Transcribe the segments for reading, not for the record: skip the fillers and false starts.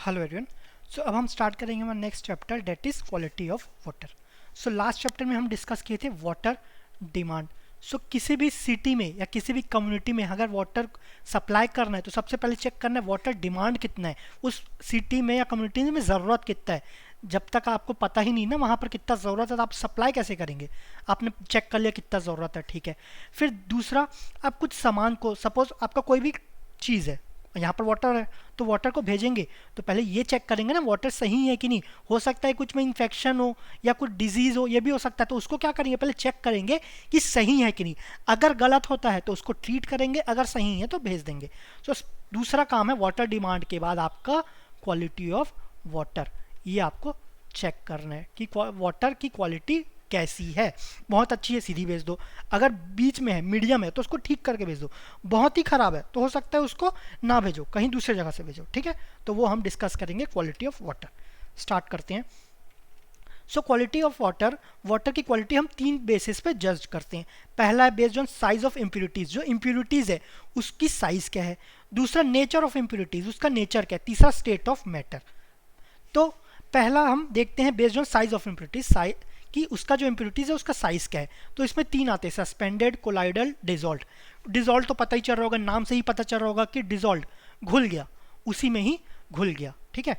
Hello everyone. सो अब हम start करेंगे हमारा next chapter that is quality of water. So last chapter में हम डिस्कस किए थे वाटर डिमांड। सो किसी भी सिटी में या किसी भी कम्युनिटी में अगर वाटर सप्लाई करना है तो सबसे पहले चेक करना है वाटर डिमांड कितना है, उस सिटी में या कम्युनिटी में ज़रूरत कितना है। जब तक आपको पता ही नहीं ना वहाँ पर कितना ज़रूरत है तो आप सप्लाई कैसे करेंगे। आपने चेक कर लिया कितना ज़रूरत है, ठीक है। फिर दूसरा, आप कुछ सामान को, सपोज आपका कोई भी चीज़ है, यहाँ पर वाटर है तो वाटर को भेजेंगे तो पहले ये चेक करेंगे ना वाटर सही है कि नहीं। हो सकता है कुछ में इन्फेक्शन हो या कुछ डिजीज़ हो, ये भी हो सकता है, तो उसको क्या करेंगे पहले चेक करेंगे कि सही है कि नहीं। अगर गलत होता है तो उसको ट्रीट करेंगे, अगर सही है तो भेज देंगे। तो दूसरा काम है वाटर डिमांड के बाद आपका क्वालिटी ऑफ वाटर, ये आपको चेक करना है कि वाटर की क्वालिटी कैसी है। बहुत अच्छी है सीधी भेज दो, अगर बीच में है मीडियम है तो उसको ठीक करके भेज दो, बहुत ही ख़राब है तो हो सकता है उसको ना भेजो, कहीं दूसरे जगह से भेजो, ठीक है। तो वो हम डिस्कस करेंगे क्वालिटी ऑफ वाटर। स्टार्ट करते हैं। So quality of water, water की क्वालिटी हम तीन बेसिस पे जज करते हैं। पहला है based on size of impurities, जो इम्प्यूरिटीज़ है उसकी साइज़ क्या है। दूसरा नेचर ऑफ इम्प्यूरिटीज़, उसका नेचर क्या है। तीसरा स्टेट ऑफ मैटर। तो पहला हम देखते हैं based on size of impurities, कि उसका जो इम्प्यूरिटीज है उसका साइज क्या है। तो इसमें तीन आते हैं, सस्पेंडेड, कोलाइडल, डिजॉल्व। डिजॉल्व तो पता ही चल रहा होगा, नाम से ही पता चल रहा होगा कि डिजॉल्व घुल गया, उसी में ही घुल गया, ठीक है।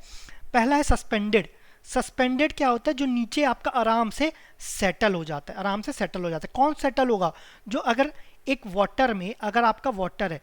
पहला है सस्पेंडेड। सस्पेंडेड क्या होता है, जो नीचे आपका आराम से सेटल हो जाता है, आराम से सेटल हो जाता है। कौन सेटल होगा, जो अगर एक वाटर में, अगर आपका वाटर है,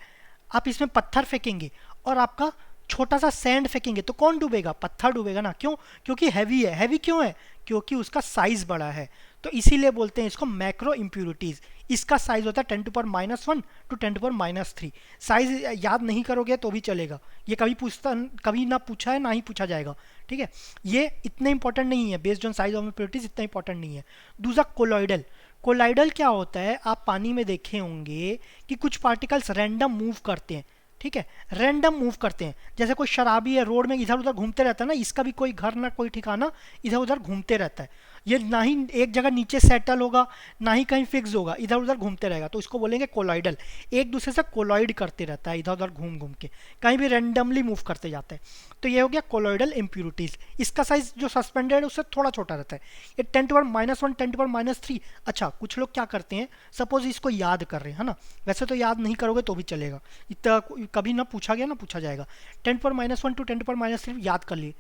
आप इसमें पत्थर फेंकेंगे और आपका छोटा सा सैंड फेंकेंगे तो कौन डूबेगा, पत्थर डूबेगा ना। क्यों, क्योंकि हैवी है। हैवी क्यों है, क्योंकि उसका साइज बड़ा है। तो इसीलिए बोलते हैं इसको मैक्रो इम्प्यूरिटीज। इसका साइज होता है 10⁻⁻1 टू 10⁻³ साइज याद नहीं करोगे तो भी चलेगा, ये कभी ना पूछा है ना ही पूछा जाएगा, ठीक है। ये इतना इंपॉर्टेंट नहीं है, based on size of impurities इतना इंपॉर्टेंट नहीं है। दूसरा कोलॉइडल। कोलाइडल क्या होता है, आप पानी में देखे होंगे कि कुछ पार्टिकल्स रैंडम मूव करते हैं, ठीक है। रैंडम मूव करते हैं, जैसे कोई शराबी है रोड में इधर उधर घूमते रहता है ना, इसका भी कोई घर ना कोई ठिकाना, इधर उधर घूमते रहता है। ये ना ही एक जगह नीचे सेटल होगा ना ही कहीं फिक्स होगा, इधर उधर घूमते रहेगा, तो इसको बोलेंगे कोलॉइडल। एक दूसरे से कोलॉइड करते रहता है, इधर उधर घूम घूम के कहीं भी रैंडमली मूव करते जाता है। तो ये हो गया कोलॉइडल इम्प्यूरिटीज। इसका साइज जो सस्पेंडेड है उससे थोड़ा छोटा रहता है, ये 10⁻⁻1 10⁻³ अच्छा, कुछ लोग क्या करते हैं, सपोज इसको याद कर रहे हैं, है ना, वैसे तो याद नहीं करोगे तो भी चलेगा, इतना कभी ना पूछा गया ना पूछा जाएगा। 10⁻⁻1 टू 10⁻³ याद कर लिए।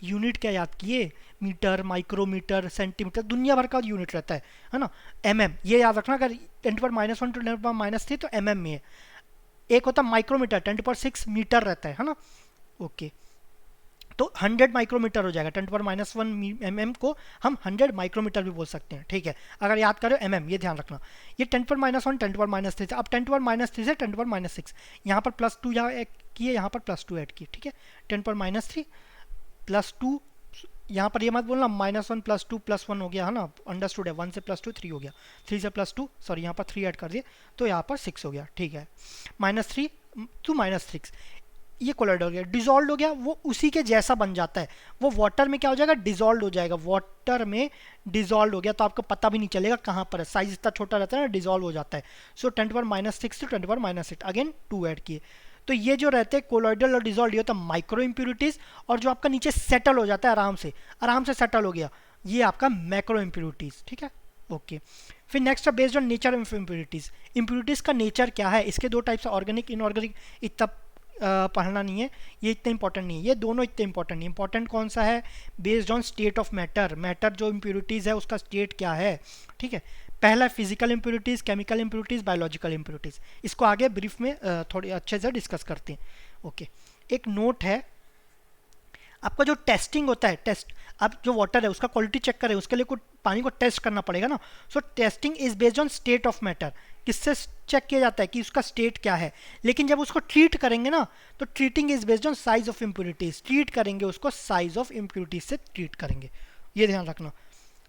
यूनिट क्या याद किए, मीटर, माइक्रोमीटर, सेंटीमीटर, दुनिया भर का यूनिट रहता है ना। ये याद रखना, अगर 10⁻⁻1 टू 10⁻³ तो में है। एक होता है माइक्रोमीटर, 10⁻6 मीटर रहता है ना। ओके, तो 100 माइक्रोमीटर हो जाएगा। 10⁻1 को हम 100 माइक्रोमीटर भी बोल सकते हैं, ठीक है। अगर याद करो ये ध्यान रखना। ये 10⁻1 10⁻³ से, अब 10⁻³ से 10⁻6, यहाँ पर +2 यहाँ किए, यहाँ पर +2 ऐड किए, ठीक है। 10⁻³ +2, यहाँ पर ये मत बोलना -1 +2 +1 हो गया, है ना, अंडरस्टूड है। 1 से +2 3 हो गया, 3 से +2 सॉरी यहाँ पर 3 ऐड कर दिए तो यहाँ पर 6 हो गया, ठीक है। -3 टू -6, ये कोलाइड हो गया। डिजॉल्व हो गया, वो उसी के जैसा बन जाता है, वो वाटर में क्या हो जाएगा, डिजॉल्व हो जाएगा। वाटर में डिजॉल्व हो गया तो आपको पता भी नहीं चलेगा कहाँ पर है, साइज इतना छोटा रहता है ना, डिजॉल्व हो जाता है। सो 10⁻6 टू 10⁻6 अगेन 2 ऐड किए। तो ये जो रहते हैं कोलॉइडल और डिजॉल्व, ये होता है माइक्रो इम्प्यूरिटीज। और जो आपका नीचे सेटल हो जाता है, आराम से सेटल हो गया, ये आपका मैक्रो इम्प्यूरिटीज, ठीक है। ओके, फिर नेक्स्ट है based on nature of impurities. Impurities का नेचर क्या है, इसके दो टाइप्स, ऑर्गेनिक इनऑर्गेनिक, इतना पढ़ना नहीं है, ये इतना इंपॉर्टेंट नहीं है, ये दोनों इतने इंपॉर्टेंट नहीं। इंपॉर्टेंट कौन सा है, based on state of matter. Matter जो इम्प्यूरिटीज़ है उसका स्टेट क्या है, ठीक है। पहला physical impurities, chemical impurities, biological impurities. इसको आगे ब्रीफ में थोड़ी अच्छे से डिस्कस करते हैं। ओके, एक नोट है, आपका जो टेस्टिंग होता है, टेस्ट, अब जो वाटर है उसका क्वालिटी चेक करें, उसके लिए कुछ पानी को टेस्ट करना पड़ेगा ना। सो testing is based on state of matter. किससे चेक किया जाता है कि उसका स्टेट क्या है। लेकिन जब उसको ट्रीट करेंगे ना, तो treating is based on size of impurities. Treat करेंगे उसको साइज ऑफ इम्प्यूरिटीज से ट्रीट करेंगे, ये ध्यान रखना।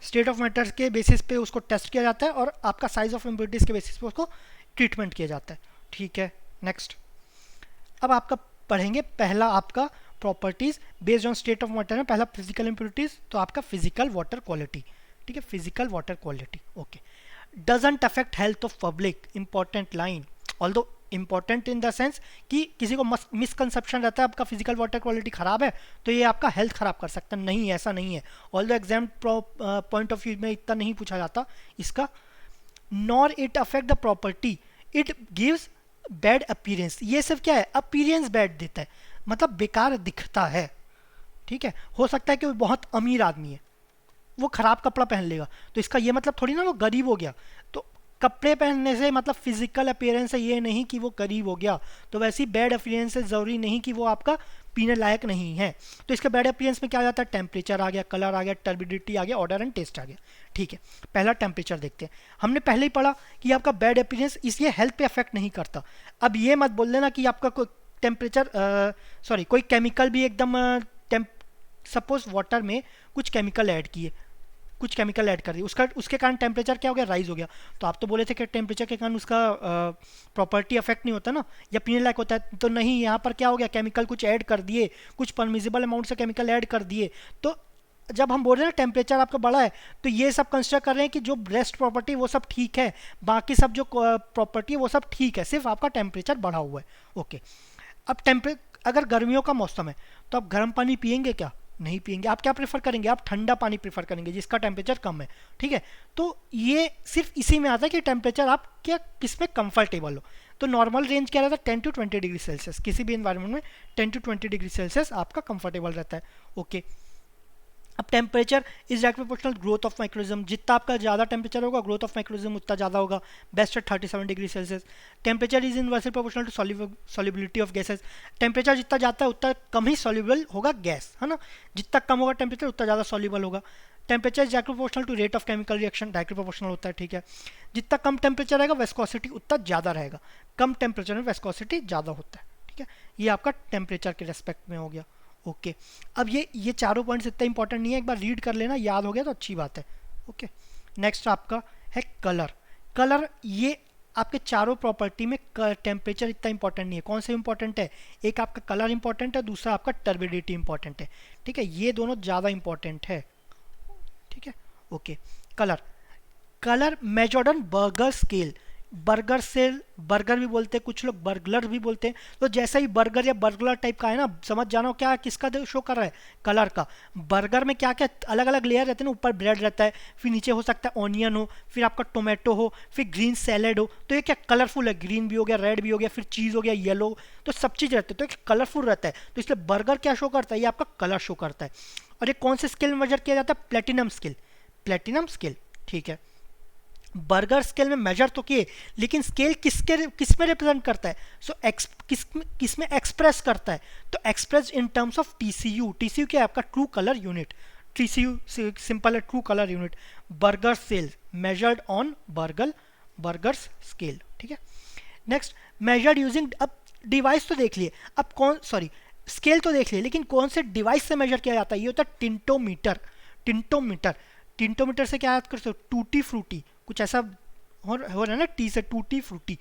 स्टेट ऑफ मैटर के बेसिस पे उसको टेस्ट किया जाता है और आपका साइज ऑफ इम्प्यूरिटीज के बेसिस पे उसको ट्रीटमेंट किया जाता है, ठीक है। नेक्स्ट, अब आपका पढ़ेंगे पहला आपका properties based on state of water में। पहला फिजिकल इम्प्यूरिटीज, तो आपका फिजिकल वाटर क्वालिटी, ठीक है, physical water quality. Okay, doesn't affect health of public, important line, although important in the sense कि किसी को मिसकंसेप्शन रहता है आपका फिजिकल वाटर क्वालिटी खराब है तो ये आपका हेल्थ खराब कर सकता है, नहीं ऐसा नहीं है। All the exam point of view में इतना नहीं पूछा जाता इसका। Nor it affect the property, it gives bad appearance. ये सिर्फ क्या है, अपीयरेंस बैड देता है, मतलब बेकार दिखता है, ठीक है। हो सकता है कि वो बहुत अमीर आदमी है, वो खराब कपड़ा पहन लेगा, तो इसका ये मतलब थोड़ी ना वो गरीब हो गया। तो कपड़े पहनने से मतलब फिजिकल अपीयरेंस है, ये नहीं कि वो गरीब हो गया। तो वैसे ही बैड अपीयरेंस से ज़रूरी नहीं कि वो आपका पीने लायक नहीं है। तो इसके बैड अपीयरेंस में क्या आ जाता है, टेम्परेचर आ गया, कलर आ गया, टर्बिडिटी आ गया, ऑर्डर एंड टेस्ट आ गया, ठीक है। पहला टेम्परेचर देखते हैं। हमने पहले ही पढ़ा कि आपका बैड अपीयरेंस इसलिए हेल्थ पे अफेक्ट नहीं करता। अब ये मत बोल देना कि आपका कोई टेम्परेचर सॉरी कोई केमिकल भी एकदम सपोज वाटर में कुछ केमिकल ऐड किए, कुछ केमिकल ऐड कर दिए, उसके कारण टेम्परेचर क्या हो गया, राइज हो गया। तो आप तो बोले थे कि टेम्परेचर के कारण उसका प्रॉपर्टी अफेक्ट नहीं होता ना, या पीने लायक होता है, तो नहीं, यहाँ पर क्या हो गया, केमिकल कुछ ऐड कर दिए, कुछ परमिजिबल अमाउंट से केमिकल ऐड कर दिए। तो जब हम बोल रहे हैं ना टेम्परेचर आपका बढ़ा है, तो ये सब कंसिडर कर रहे हैं कि जो रेस्ट प्रॉपर्टी वो सब ठीक है, बाकी सब जो प्रॉपर्टी है वो सब ठीक है, सिर्फ आपका टेम्परेचर बढ़ा हुआ है, ओके। अब अगर गर्मियों का मौसम है तो आप गर्म पानी पियेंगे क्या, नहीं पियेंगे। आप क्या प्रेफर करेंगे, आप ठंडा पानी प्रेफर करेंगे जिसका टेम्परेचर कम है, ठीक है। तो ये सिर्फ इसी में आता है कि टेम्परेचर आप क्या किस में कंफर्टेबल हो। तो नॉर्मल रेंज क्या रहता है, 10 to 20 डिग्री सेल्सियस, किसी भी इन्वायरमेंट में 10 to 20 डिग्री सेल्सियस आपका कंफर्टेबल रहता है, ओके। अब temperature is direct proportional growth of माइक्रोनिज्म, जितना आपका ज़्यादा टेम्परेचर होगा ग्रोथ ऑफ माइक्रोनिज्म उतना ज़्यादा होगा, best at 37 degree Celsius. Temperature is inversely proportional to solubility of gases, temperature जितना जाता है उतना कम ही सॉल्युबल होगा गैस, है ना, जितना कम होगा टेम्परेचर उतना ज़्यादा सॉल्युबल होगा। Temperature is direct proportional to rate of chemical reaction, direct proportional होता है, ठीक है। जितना कम टेम्परेचर रहेगा वेस्कोसिटी उतना ज़्यादा रहेगा, कम टेम्परेचर में वेस्कोसिटी ज़्यादा होता है, ठीक है। ये आपका टेम्परेचर के रेस्पेक्ट में हो गया, ओके। अब ये चारों पॉइंट्स इतना इंपॉर्टेंट नहीं है, एक बार रीड कर लेना, याद हो गया तो अच्छी बात है, ओके। नेक्स्ट आपका है कलर। कलर ये आपके चारों प्रॉपर्टी में टेम्परेचर इतना इंपॉर्टेंट नहीं है। कौन सा इंपॉर्टेंट है, एक आपका कलर इंपॉर्टेंट है, दूसरा आपका टर्बिडिटी इंपॉर्टेंट है, ठीक है। ये दोनों ज़्यादा इंपॉर्टेंट है, ठीक है, okay. Colour, colour measured on burger scale, burger cell, burger भी बोलते हैं, कुछ लोग बर्गलर भी बोलते हैं। तो जैसा ही बर्गर या बर्गलर टाइप का है ना, समझ जाना क्या किसका शो कर रहा है, कलर का। बर्गर में क्या क्या अलग अलग लेयर रहते हैं ना, ऊपर ब्रेड रहता है, फिर नीचे हो सकता है ऑनियन हो, फिर आपका टोमेटो हो, फिर ग्रीन सैलेड हो। तो ये क्या कलरफुल है, ग्रीन भी हो गया, रेड भी हो गया, फिर चीज़ हो गया, येलो, तो सब चीज़ रहते हैं, तो एक कलरफुल रहता है। तो इसलिए बर्गर क्या शो करता है, ये आपका कलर शो करता है। और ये कौन से स्केल में मेजर किया जाता है, प्लेटिनम स्केल, प्लेटिनम स्केल, ठीक है। बर्गर स्केल में मेजर तो किए, लेकिन स्केल किस में रिप्रेजेंट करता है, सो किस में एक्सप्रेस करता है, तो express in terms of TCU. TCU क्या है, आपका true colour unit, TCU simple है, true colour unit. Burger cell measured on burgers scale, ठीक है। नेक्स्ट मेजर्ड यूजिंग, अब डिवाइस तो देख लिए, अब कौन सॉरी स्केल तो देख लिए, लेकिन कौन से डिवाइस से मेजर किया जाता है, ये होता है टिंटोमीटर। टिंटोमीटर, टिंटोमीटर से क्या याद कर सकते हो, टूटी फ्रूटी, कुछ ऐसा हो रहा है ना, टी से टूटी फ्रूटी,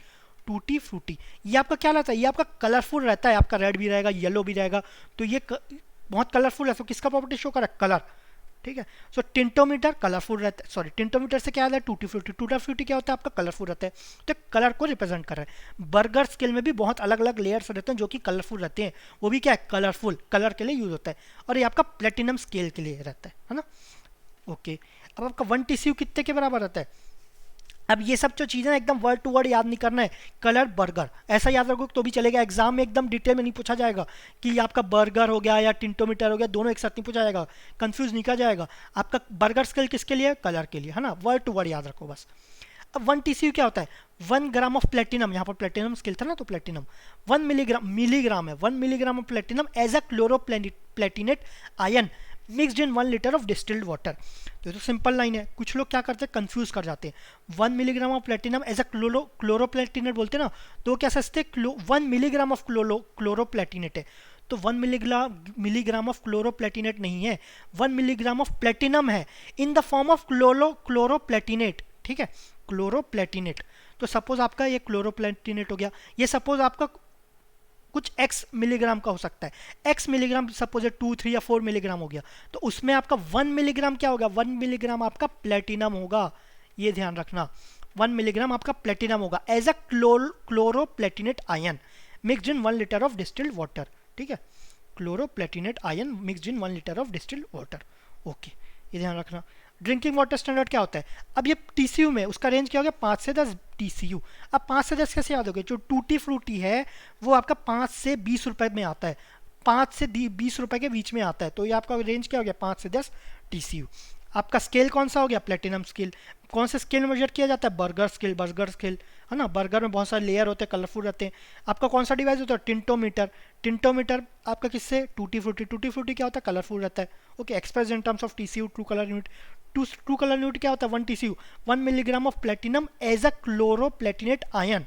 टूटी फ्रूटी। ये आपका क्या रहता है, ये आपका कलरफुल रहता है, आपका रेड भी रहेगा, येलो भी रहेगा, तो ये बहुत कलरफुल है। तो किसका प्रॉपर्टी शो कर रहा है, कलर, ठीक है। सो टिंटोमीटर कलरफुल रहता है, सॉरी टिंटोमीटर से क्या आता है, टूटी फ्रूटी, टूटा फ्रूटी क्या होता है, आपका कलरफुल रहता है, तो कलर को रिप्रेजेंट कर रहा है। बर्गर स्केल में भी बहुत अलग अलग लेयर्स रहते हैं जो कि कलरफुल रहते हैं, वो भी क्या है, कलरफुल, कलर के लिए यूज होता है। और ये आपका प्लेटिनम स्केल के लिए रहता है ना, ओके। अब आपका 1 टीसीयू कितने के बराबर रहता है। अब ये सब जो चीज़ें एकदम वर्ड टू वर्ड याद नहीं करना है, कलर बर्गर ऐसा याद रखो तो भी चलेगा, एग्जाम में एकदम डिटेल में नहीं पूछा जाएगा कि आपका बर्गर हो गया या टिंटोमीटर हो गया, दोनों एक साथ नहीं पूछा जाएगा, कंफ्यूज नहीं किया जाएगा। आपका बर्गर स्केल किसके लिए, कलर के लिए, है ना, वर्ड टू वर्ड याद रखो बस। अब 1 टीसीयू क्या होता है, 1 ग्राम ऑफ प्लेटिनम, यहाँ पर प्लेटिनम स्केल था ना, तो प्लेटिनम 1 मिलीग्राम है, 1 milligram of platinum as a chloroplatinate ion mixed in 1 litre of distilled water. तो ये तो सिंपल लाइन है, कुछ लोग क्या करते हैं, कंफ्यूज कर जाते हैं। 1 milligram of platinum as a chloroplatinate बोलते हैं ना, तो क्या सोचते हैं 1 मिलीग्राम ऑफ क्लोरोप्लेटिनेट है, तो 1 मिलीग्राम ऑफ क्लोरोप्लेटिनेट नहीं है, 1 मिलीग्राम ऑफ प्लेटिनम है इन द फॉर्म ऑफ क्लोरोप्लेटिनेट, ठीक है, क्लोरोप्लेटिनेट। तो सपोज आपका ये क्लोरोप्लेटिनेट हो गया, ये सपोज आपका कुछ x मिलीग्राम का हो सकता है, x मिलीग्राम सपोज 2, 3 या 4 मिलीग्राम हो गया, तो उसमें आपका 1 मिलीग्राम क्या होगा, 1 मिलीग्राम आपका प्लेटिनम होगा, ये ध्यान रखना, 1 मिलीग्राम आपका प्लेटिनम होगा as a chloroplatinate ion mixed in 1 litre of distilled water. ठीक है, chloroplatinate ion mixed in 1 litre of distilled water. Okay, ये ध्यान रखना। ड्रिंकिंग वाटर स्टैंडर्ड क्या होता है? अब ये टीसीयू में उसका रेंज क्या हो गया? 5 से 10 टीसीयू। अब 5 से 10 कैसे याद हो गया? जो टूटी फ्रूटी है वो आपका 5 से 20 रुपए में आता है, 5 से 20 रुपए के बीच में आता है, तो ये आपका रेंज क्या हो गया? 5 से 10 टीसीयू। आपका स्केल कौन सा हो गया? Platinum scale. कौन से स्केल में मेजर किया जाता है? Burger scale. बर्गर स्केल है ना, बर्गर में बहुत सारे लेयर होते हैं, कलरफुल रहते हैं। आपका कौन सा डिवाइस होता है? टिंटोमीटर। टिंटोमीटर आपका किससे? Tutti frutti. टूटी फ्रूटी क्या होता है? कलरफुल रहता है। Okay, express in terms of TCU, true colour unit. True colour unit क्या होता है? 1 TCU, 1 milligram of platinum as a chloroplatinate ion,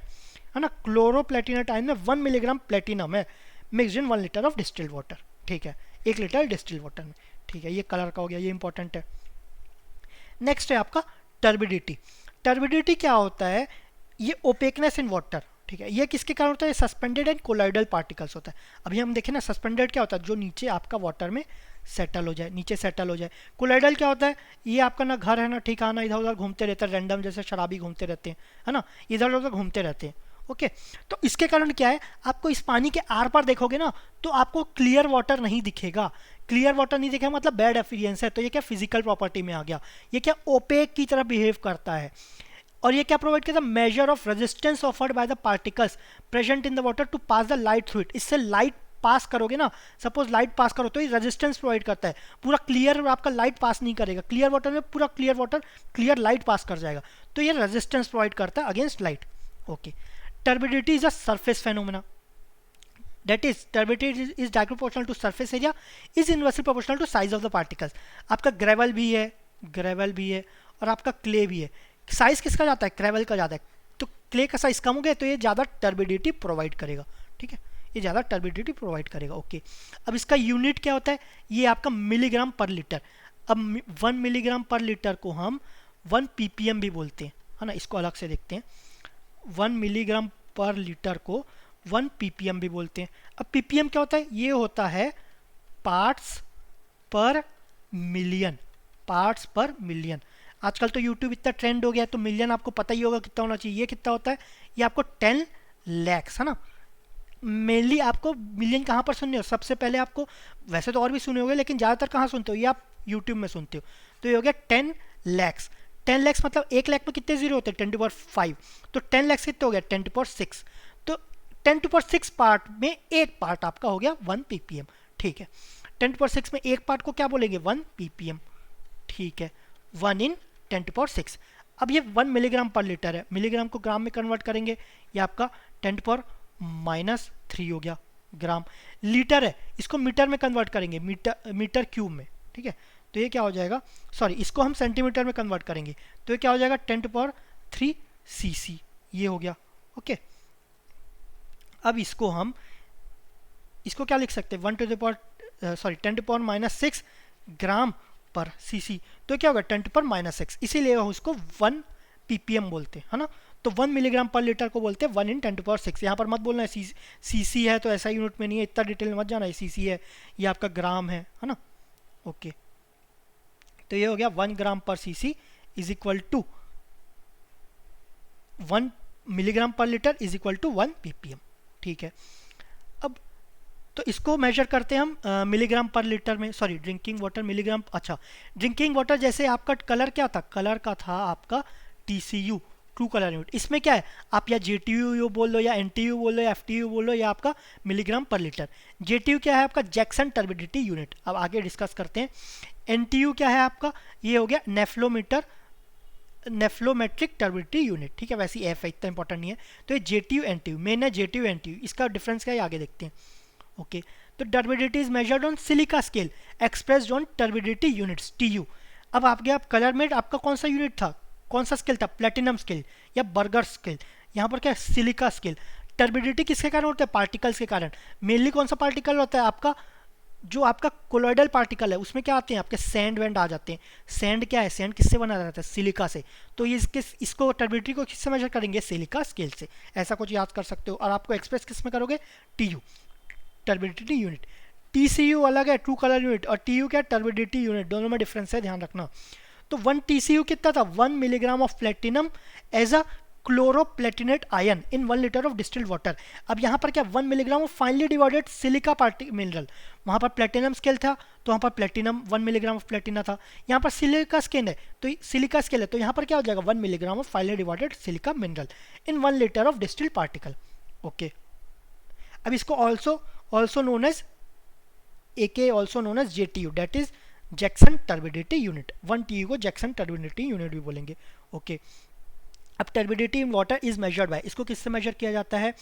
है ना। क्लोरोप्लेटिनेट आयन में 1 मिलीग्राम प्लेटिनम है mixed in 1 litre of distilled water. ठीक है, 1 लीटर डिस्टिल्ड वाटर में। ठीक है, ये कलर का हो गया, ये इंपॉर्टेंट है। नेक्स्ट है आपका टर्बिडिटी। टर्बिडिटी क्या होता है? ये ओपेकनेस इन वाटर। ठीक है, ये किसके कारण होता है? सस्पेंडेड एंड कोलाइडल पार्टिकल्स होता है। अभी हम देखें ना, सस्पेंडेड क्या होता है? जो नीचे आपका वाटर में सेटल हो जाए, नीचे सेटल हो जाए। कोलाइडल क्या होता है? ये आपका ना घर है ना ठिकाना, इधर उधर घूमते रहते हैं, रैंडम जैसे शराबी घूमते रहते हैं, है ना, इधर उधर घूमते रहते हैं। ओके, तो इसके कारण क्या है? आपको इस पानी के आर पार देखोगे ना तो आपको क्लियर वाटर नहीं दिखेगा। क्लियर वाटर नहीं दिखेगा मतलब बैड एफिशिएंसी है। तो ये क्या फिजिकल प्रॉपर्टी में आ गया? ये क्या ओपेक की तरह बिहेव करता है। और ये क्या प्रोवाइड करता है? Measure of resistance offered by the particles present in the water to pass the light through it. इससे लाइट पास करोगे ना, सपोज लाइट पास करो तो ये रेजिस्टेंस प्रोवाइड करता है। पूरा क्लियर आपका लाइट पास नहीं करेगा, क्लियर वाटर में पूरा clear water clear light pass कर जाएगा, तो ये रेजिस्टेंस प्रोवाइड करता है against light. Okay, turbidity is a surface phenomena, that is turbidity is directly proportional to surface area is inversely proportional to size of the particles। आपका gravel भी है, gravel भी है और आपका क्ले भी है। साइज किसका जाता है? ग्रेवल का जाता है। तो क्ले का साइज कम हो गया तो ये ज़्यादा टर्बिडिटी प्रोवाइड करेगा। ठीक है, ये ज़्यादा टर्बिडिटी प्रोवाइड करेगा। ओके, अब इसका यूनिट क्या होता है? ये आपका मिलीग्राम पर लीटर। अब 1 मिलीग्राम पर लीटर को हम 1 ppm भी बोलते हैं, है ना। इसको अलग से देखते हैं। 1 मिलीग्राम पर लीटर को 1 ppm भी बोलते हैं। अब ppm क्या होता है? ये होता है पार्ट्स पर मिलियन। पार्ट्स पर मिलियन। आजकल तो यूट्यूब इतना ट्रेंड हो गया है तो मिलियन आपको पता ही होगा कितना होना चाहिए। ये कितना होता है? ये आपको 10 lakhs, है ना। मेनली आपको मिलियन कहाँ पर सुनने हो? सबसे पहले आपको, वैसे तो और भी सुने होंगे लेकिन ज़्यादातर कहाँ सुनते हो? ये आप यूट्यूब में सुनते हो। तो ये हो गया 10 lakhs। 10 lakhs मतलब 1 लाख में कितने जीरो होते हैं? 10 to the power 5। तो 10 lakhs कितने हो गया? 10 to the power 6। तो 10 to the power 6 पार्ट में एक पार्ट आपका हो गया 1 ppm। ठीक है, 10 to the power 6 में एक पार्ट को क्या बोलेंगे? 1 ppm। ठीक है, 1 in 10 to the power 6। अब ये 1 मिलीग्राम पर लीटर है, मिलीग्राम को ग्राम में कन्वर्ट करेंगे, ये आपका 10 to the power -3 हो गया ग्राम। लीटर है, इसको मीटर में कन्वर्ट करेंगे, मीटर क्यूब में। ठीक है, तो ये क्या हो जाएगा? सॉरी, इसको हम सेंटीमीटर में कन्वर्ट करेंगे तो ये क्या हो जाएगा? 10 to the power 3 cc। ये हो गया। ओके, अब इसको क्या लिख सकते हैं? 10 to the power -6 gram per cc। तो क्या होगा? 10 to the power -6, इसीलिए उसको 1 ppm बोलते हैं, है ना। तो 1 मिलीग्राम पर लीटर को बोलते हैं 1 in 10 to the power 6। यहाँ पर मत बोलना है cc है तो ऐसा यूनिट में नहीं है, इतना डिटेल में मत जाना है। cc है, ये आपका ग्राम है ना। ओके, तो ये हो गया 1 gram per cc is equal to 1 milligram पर litre is equal to 1 ppm। ठीक है, अब तो इसको मेजर करते हैं हम मिलीग्राम पर लीटर में। Sorry, drinking water milligram. अच्छा, ड्रिंकिंग वाटर जैसे आपका कलर क्या था? कलर का था आपका TCU, ट्रू कलर यूनिट। इसमें क्या है? आप या JTU बोल लो या NTU बोल लो या FTU बोल लो या आपका मिलीग्राम पर लीटर। JTU क्या है? आपका जैक्सन टर्बिडिटी यूनिट। अब आगे डिस्कस करते हैं। NTU क्या है आपका? ये हो गया नेफ्लोमेट्रिक टर्बिडिटी यूनिट। ठीक है, वैसे F है, इतना इंपॉर्टेंट नहीं है। तो ये JTU NTU मेन है, JTU NTU। इसका डिफरेंस क्या है आगे देखते हैं। ओके, तो turbidity is measured on silica scale expressed on turbidity units TU। अब आपके कलर में आपका कौन सा यूनिट था? कौन सा स्केल था? प्लेटिनम स्केल या बर्गर स्केल। यहाँ पर क्या है? Silica scale. टर्बिडिटी किसके कारण होता है? पार्टिकल्स के कारण। मेनली कौन सा पार्टिकल होता है आपका? जो आपका कोलॉइडल पार्टिकल है उसमें क्या आते हैं? आपके सैंड वैंड आ जाते हैं। सैंड क्या है? सैंड किससे बना जाता है? सिलिका से। तो ये इसको टर्बिडिटी को किससे मेजर करेंगे? सिलिका स्केल से। ऐसा कुछ याद कर सकते हो। और आपको एक्सप्रेस किस में करोगे? TU, turbidity unit. TCU अलग है, ट्रू कलर यूनिट, और TU क्या है? Turbidity unit. दोनों में डिफरेंस है, ध्यान रखना। तो 1 TCU कितना था, 1 milligram of platinum as a chloroplatinate ion in 1 litre of distilled water. अब यहाँ पर क्या 1 milligram of finely divided silica party mineral, वहाँ पर प्लेटिनम स्केल था तो वहाँ पर प्लेटिनम 1 मिलीग्राम ऑफ प्लेटिना था, यहाँ पर सिलिका स्केल है तो सिलिका स्केल है तो यहाँ पर क्या हो जाएगा 1 milligram of finely divided silica mineral in 1 litre of distilled particle. Okay, अब इसको also known as AK also known as JTU, that is Jackson turbidity unit. 1 TU को जैक्सन टर्बिडिटी यूनिट भी बोलेंगे। ओके, अब turbidity in water is measured by, इसको किससे major किया जाता है,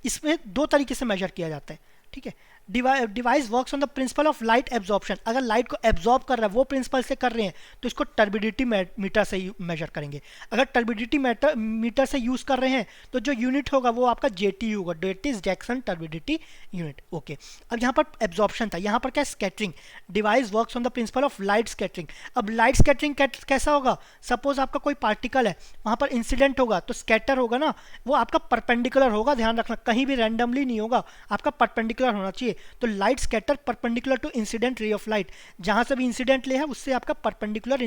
इसमें दो तरीके से मेजर किया जाता है, ठीक है। Device works on the principle of light absorption, अगर लाइट को एब्जॉर्ब कर रहा है वो प्रिंसिपल से कर रहे हैं तो इसको टर्बिडिटी मीटर से मेजर करेंगे। अगर टर्बिडिटी मीटर से यूज कर रहे हैं तो जो यूनिट होगा वो आपका JTU होगा, that is Jackson turbidity unit. Okay, अब यहाँ पर एब्जॉर्प्शन था, यहाँ पर क्या scattering, device works on the principle of light scattering. अब लाइट स्कैटरिंग कैसा होगा, सपोज आपका कोई पार्टिकल है वहाँ पर इंसिडेंट होगा तो स्कैटर होगा ना, वो आपका परपेंडिकुलर होगा, ध्यान रखना कहीं भी रैंडमली नहीं होगा, आपका परपेंडिकुलर होना चाहिए। तो light scatter perpendicular to incident ray of light, जहां से भी इंसिडेंट ले है उससे आपका परपेंडिकुलर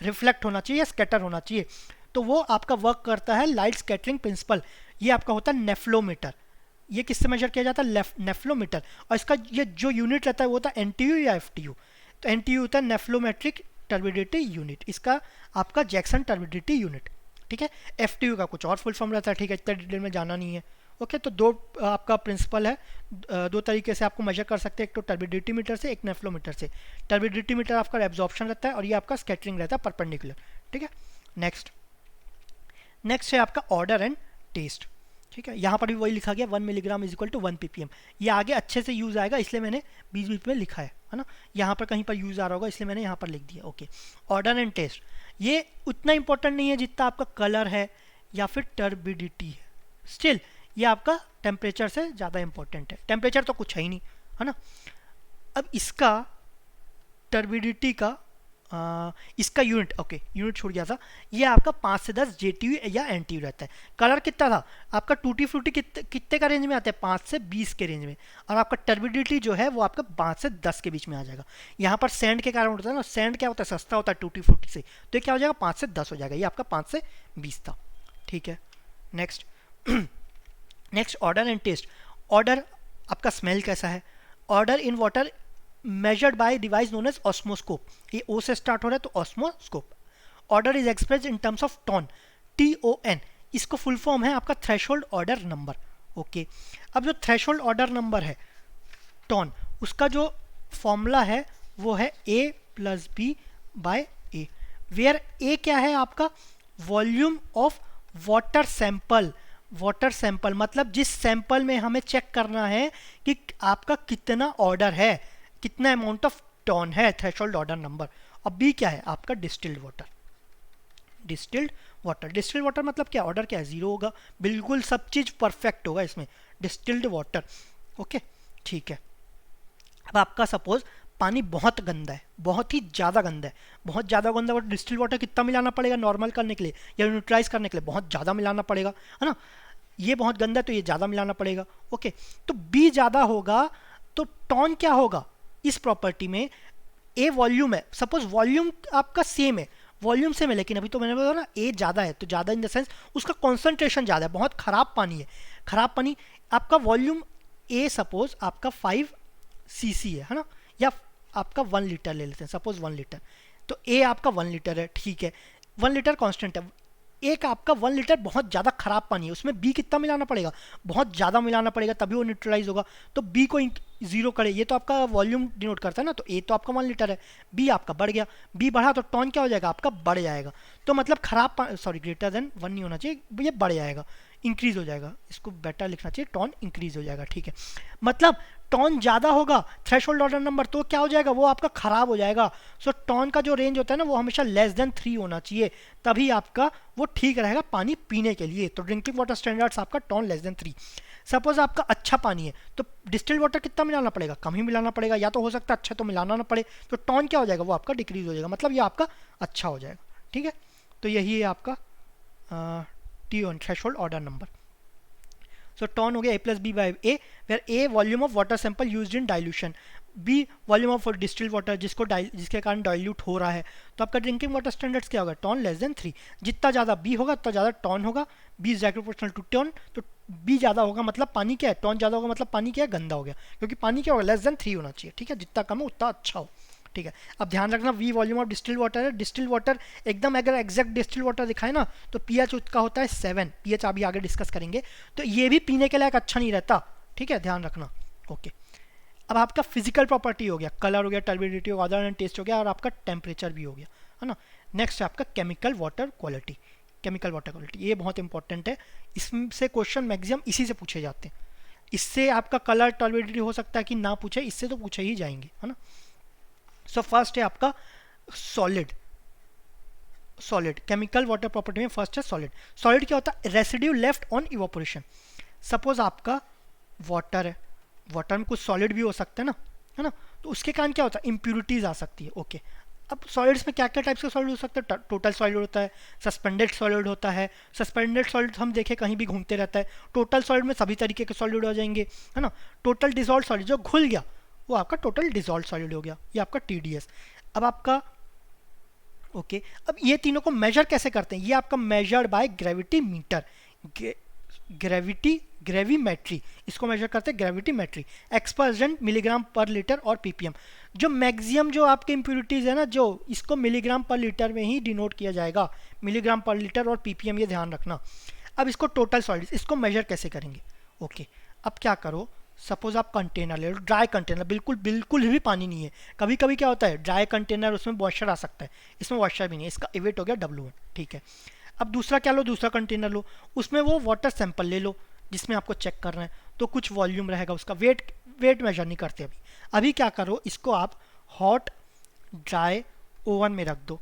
रिफ्लेक्ट होना चाहिए या स्कैटर होना चाहिए, तो वो आपका वर्क करता है लाइट स्कैटरिंग प्रिंसिपल। ये आपका होता है नेफ्लोमीटर, ये किससे मेजर किया जाता है, नेफ्लोमीटर। और इसका ये जो यूनिट रहता है वो होता है NTU या FTU। तो NTU होता है नेफ्लोमेट्रिक टर्बिडिटी यूनिट, इसका आपका जैक्सन टर्बिडिटी यूनिट, ठीक है। FTU का कुछ और फुल फॉर्म रहता है, ठीक है, इतना डिटेल में जाना नहीं है। ओके, तो दो आपका प्रिंसिपल है, दो तरीके से आपको मेजर कर सकते हैं, एक तो टर्बिडिटी मीटर से, एक नेफ्लोमीटर से। टर्बिडिटी मीटर आपका एब्जॉर्प्शन रहता है और ये आपका स्कैटरिंग रहता है परपेंडिकुलर, ठीक है। नेक्स्ट है आपका ऑर्डर एंड टेस्ट, ठीक है। यहाँ पर भी वही लिखा गया 1 milligram is equal to 1 ppm। ये आगे अच्छे से यूज आएगा इसलिए मैंने बीच में लिखा है ना, यहाँ पर कहीं पर यूज आ रहा होगा इसलिए मैंने यहाँ पर लिख दिया। ओके, ऑर्डर एंड टेस्ट ये उतना इंपॉर्टेंट नहीं है जितना आपका कलर है या फिर टर्बिडिटी है, स्टिल ये आपका टेम्परेचर से ज़्यादा इंपॉर्टेंट है, टेम्परेचर तो कुछ है ही नहीं, है ना। अब इसका टर्बिडिटी का इसका यूनिट, ओके यूनिट छूट गया था, ये आपका 5 से 10 JTU या NTU रहता है। कलर कितना था आपका, टूटी फ्रूटी कितने का रेंज में आता है, 5 से 20 के रेंज में, और आपका टर्बिडिटी जो है वो आपका 5 से 10 के बीच में आ जाएगा। यहाँ पर सैंड के कारण होता है ना, सैंड क्या होता है, सस्ता होता है टूटी फ्रूटी से, तो ये क्या हो जाएगा 5 से 10 हो जाएगा, ये आपका 5 से 20 था, ठीक है। Next odour and taste. Odour आपका स्मेल कैसा है, odour in water measured by device known as osmoscope, ये O से स्टार्ट हो रहा है तो osmoscope. Odour is expressed in terms of TON, TON, इसको फुल फॉर्म है आपका थ्रेशोल्ड ऑर्डर नंबर। ओके, अब जो थ्रेशोल्ड ऑर्डर नंबर है टॉन, उसका जो फॉर्मूला है वो है A+B/A, वेयर A क्या है आपका volume of water sample. Water sample मतलब जिस सैंपल में हमें चेक करना है कि आपका कितना ऑर्डर है, कितना अमाउंट ऑफ टॉन है, थ्रेशोल्ड ऑर्डर नंबर। और बी क्या है आपका डिस्टिल्ड वाटर। डिस्टिल्ड वाटर मतलब क्या, ऑर्डर क्या है, 0 होगा, बिल्कुल सब चीज परफेक्ट होगा इसमें, डिस्टिल्ड वाटर। ओके, ठीक है। अब आपका सपोज पानी बहुत गंदा है, बहुत ही ज़्यादा गंदा है, बहुत ज़्यादा गंदा वाटर, डिस्टिल्ड वाटर कितना मिलाना पड़ेगा नॉर्मल करने के लिए या न्यूट्रलाइज करने के लिए, बहुत ज़्यादा मिलाना पड़ेगा, है ना। ये बहुत गंदा है तो ये ज़्यादा मिलाना पड़ेगा। ओके, तो बी ज़्यादा होगा तो टॉन क्या होगा इस प्रॉपर्टी में, ए वॉल्यूम है, सपोज वॉल्यूम आपका सेम है, वॉल्यूम सेम है, लेकिन अभी तो मैंने बोला ना ए ज़्यादा है, तो ज़्यादा इन द सेंस उसका कॉन्सेंट्रेशन ज़्यादा है, बहुत ख़राब पानी है, ख़राब पानी। आपका वॉल्यूम ए सपोज आपका 5 cc है ना, या आपका 1 लीटर ले लेते हैं, सपोज 1 लीटर, तो ए आपका 1 लीटर है, ठीक है, 1 लीटर कांस्टेंट है। एक आपका 1 लीटर बहुत ज़्यादा खराब पानी है, उसमें बी कितना मिलाना पड़ेगा, बहुत ज़्यादा मिलाना पड़ेगा तभी वो न्यूट्रलाइज होगा, तो बी को 0 करे, ये तो आपका वॉल्यूम डिनोट करता है ना, तो ए तो आपका 1 लीटर है, बी आपका बढ़ गया, बी बढ़ा तो टॉन क्या हो जाएगा आपका बढ़ जाएगा, तो मतलब खराब सॉरी ग्रेटर देन 1 नहीं होना चाहिए, ये बढ़ जाएगा, इंक्रीज हो जाएगा, इसको बेटर लिखना चाहिए, टॉन इंक्रीज हो जाएगा, ठीक है। मतलब टॉन ज़्यादा होगा थ्रेशोल्ड ऑर्डर नंबर तो क्या हो जाएगा, वो आपका खराब हो जाएगा। सो टॉन का जो रेंज होता है ना वो हमेशा लेस देन 3 होना चाहिए, तभी आपका वो ठीक रहेगा पानी पीने के लिए। तो ड्रिंकिंग वाटर स्टैंडर्ड्स आपका टॉन लेस देन 3। सपोज आपका अच्छा पानी है तो डिस्टिल्ड वाटर कितना मिलाना पड़ेगा, कम ही मिलाना पड़ेगा, या तो हो सकता है अच्छा तो मिलाना ना पड़े, तो टॉन क्या हो जाएगा वो आपका डिक्रीज हो जाएगा, मतलब ये आपका अच्छा हो जाएगा, ठीक है। तो यही है आपका TON threshold order number. So TON हो गया A+B/A, where A volume of water sample used in dilution. B volume of distilled water जिसके कारण डाइल्यूट हो रहा है, तो आपका ड्रिंकिंग वाटर स्टैंडर्ड्स क्या होगा, टॉन लेस देन 3। जितना ज़्यादा बी होगा उतना ज़्यादा टॉन होगा, B is directly proportional to TON. तो बी ज़्यादा होगा मतलब पानी क्या है, टॉन ज़्यादा होगा मतलब पानी क्या है, गंदा हो गया, क्योंकि पानी क्या होगा, लेस देन 3 होना चाहिए, ठीक है, जितना कम हो उतना अच्छा हो, ठीक है। अब ध्यान रखना V volume of distilled water है, डिस्टिल्ड वाटर एकदम अगर एग्जैक्ट डिस्टिल्ड वाटर दिखाए ना तो पीएच उसका होता है 7, पीएच अभी आगे डिस्कस करेंगे, तो ये भी पीने के लायक अच्छा नहीं रहता, ठीक है, ध्यान रखना। ओके, अब आपका फिजिकल प्रॉपर्टी हो गया, कलर हो गया, टर्बिडिटी हो गया, अदर एंड टेस्ट हो गया, और आपका टेम्परेचर भी हो गया, है ना। नेक्स्ट है आपका chemical water quality. Chemical water quality ये बहुत इंपॉर्टेंट है, इससे क्वेश्चन मैक्सिमम इसी से पूछे जाते हैं। इससे आपका कलर टर्बिडिटी हो सकता है कि ना पूछे, इससे तो पूछे ही जाएंगे, है ना। सो फर्स्ट है आपका solid. Solid chemical water property में फर्स्ट है सॉलिड। सॉलिड क्या होता है, residue left on evaporation. Suppose आपका वाटर है, वाटर में कुछ सॉलिड भी हो सकता है ना, तो उसके कारण क्या होता है, इम्प्यूरिटीज आ सकती है। ओके, अब सॉलिड्स में क्या क्या टाइप्स का सॉलिड हो सकता है, टोटल सॉलिड होता है, सस्पेंडेड सॉलिड होता है। सस्पेंडेड सॉलिड हम देखें कहीं भी घूमते रहता है। टोटल सॉलिड में सभी तरीके के सॉलिड हो जाएंगे, है ना। टोटल डिजॉल्व सॉलिड जो घुल गया वो आपका टोटल डिजॉल्व सॉलिड हो गया, ये आपका TDS। अब आपका ओके, अब ये तीनों को मेजर कैसे करते हैं, ये आपका measured by gravity meter, gravimetry, इसको मेजर करते हैं ग्रेविटीमेट्री, एक्सपर्जेंट मिलीग्राम पर लीटर और ppm। जो मैक्सिमम जो आपके इम्प्यूरिटीज है ना, जो इसको मिलीग्राम पर लीटर में ही डिनोट किया जाएगा, मिलीग्राम पर लीटर और ppm, ये ध्यान रखना। अब इसको टोटल सॉलिड, इसको मेजर कैसे करेंगे। ओके, अब क्या करो, सपोज आप कंटेनर ले लो, ड्राई कंटेनर, बिल्कुल बिल्कुल भी पानी नहीं है। कभी कभी क्या होता है ड्राई कंटेनर, उसमें मॉइस्चर आ सकता है, इसमें मॉइस्चर भी नहीं है, इसका वेट हो गया W1, ठीक है। अब दूसरा क्या लो, दूसरा कंटेनर लो, उसमें वो वाटर सैंपल ले लो जिसमें आपको चेक करना है, तो कुछ वॉल्यूम रहेगा उसका, वेट मेजर नहीं करते अभी। अभी क्या करो, इसको आप हॉट ड्राई ओवन में रख दो,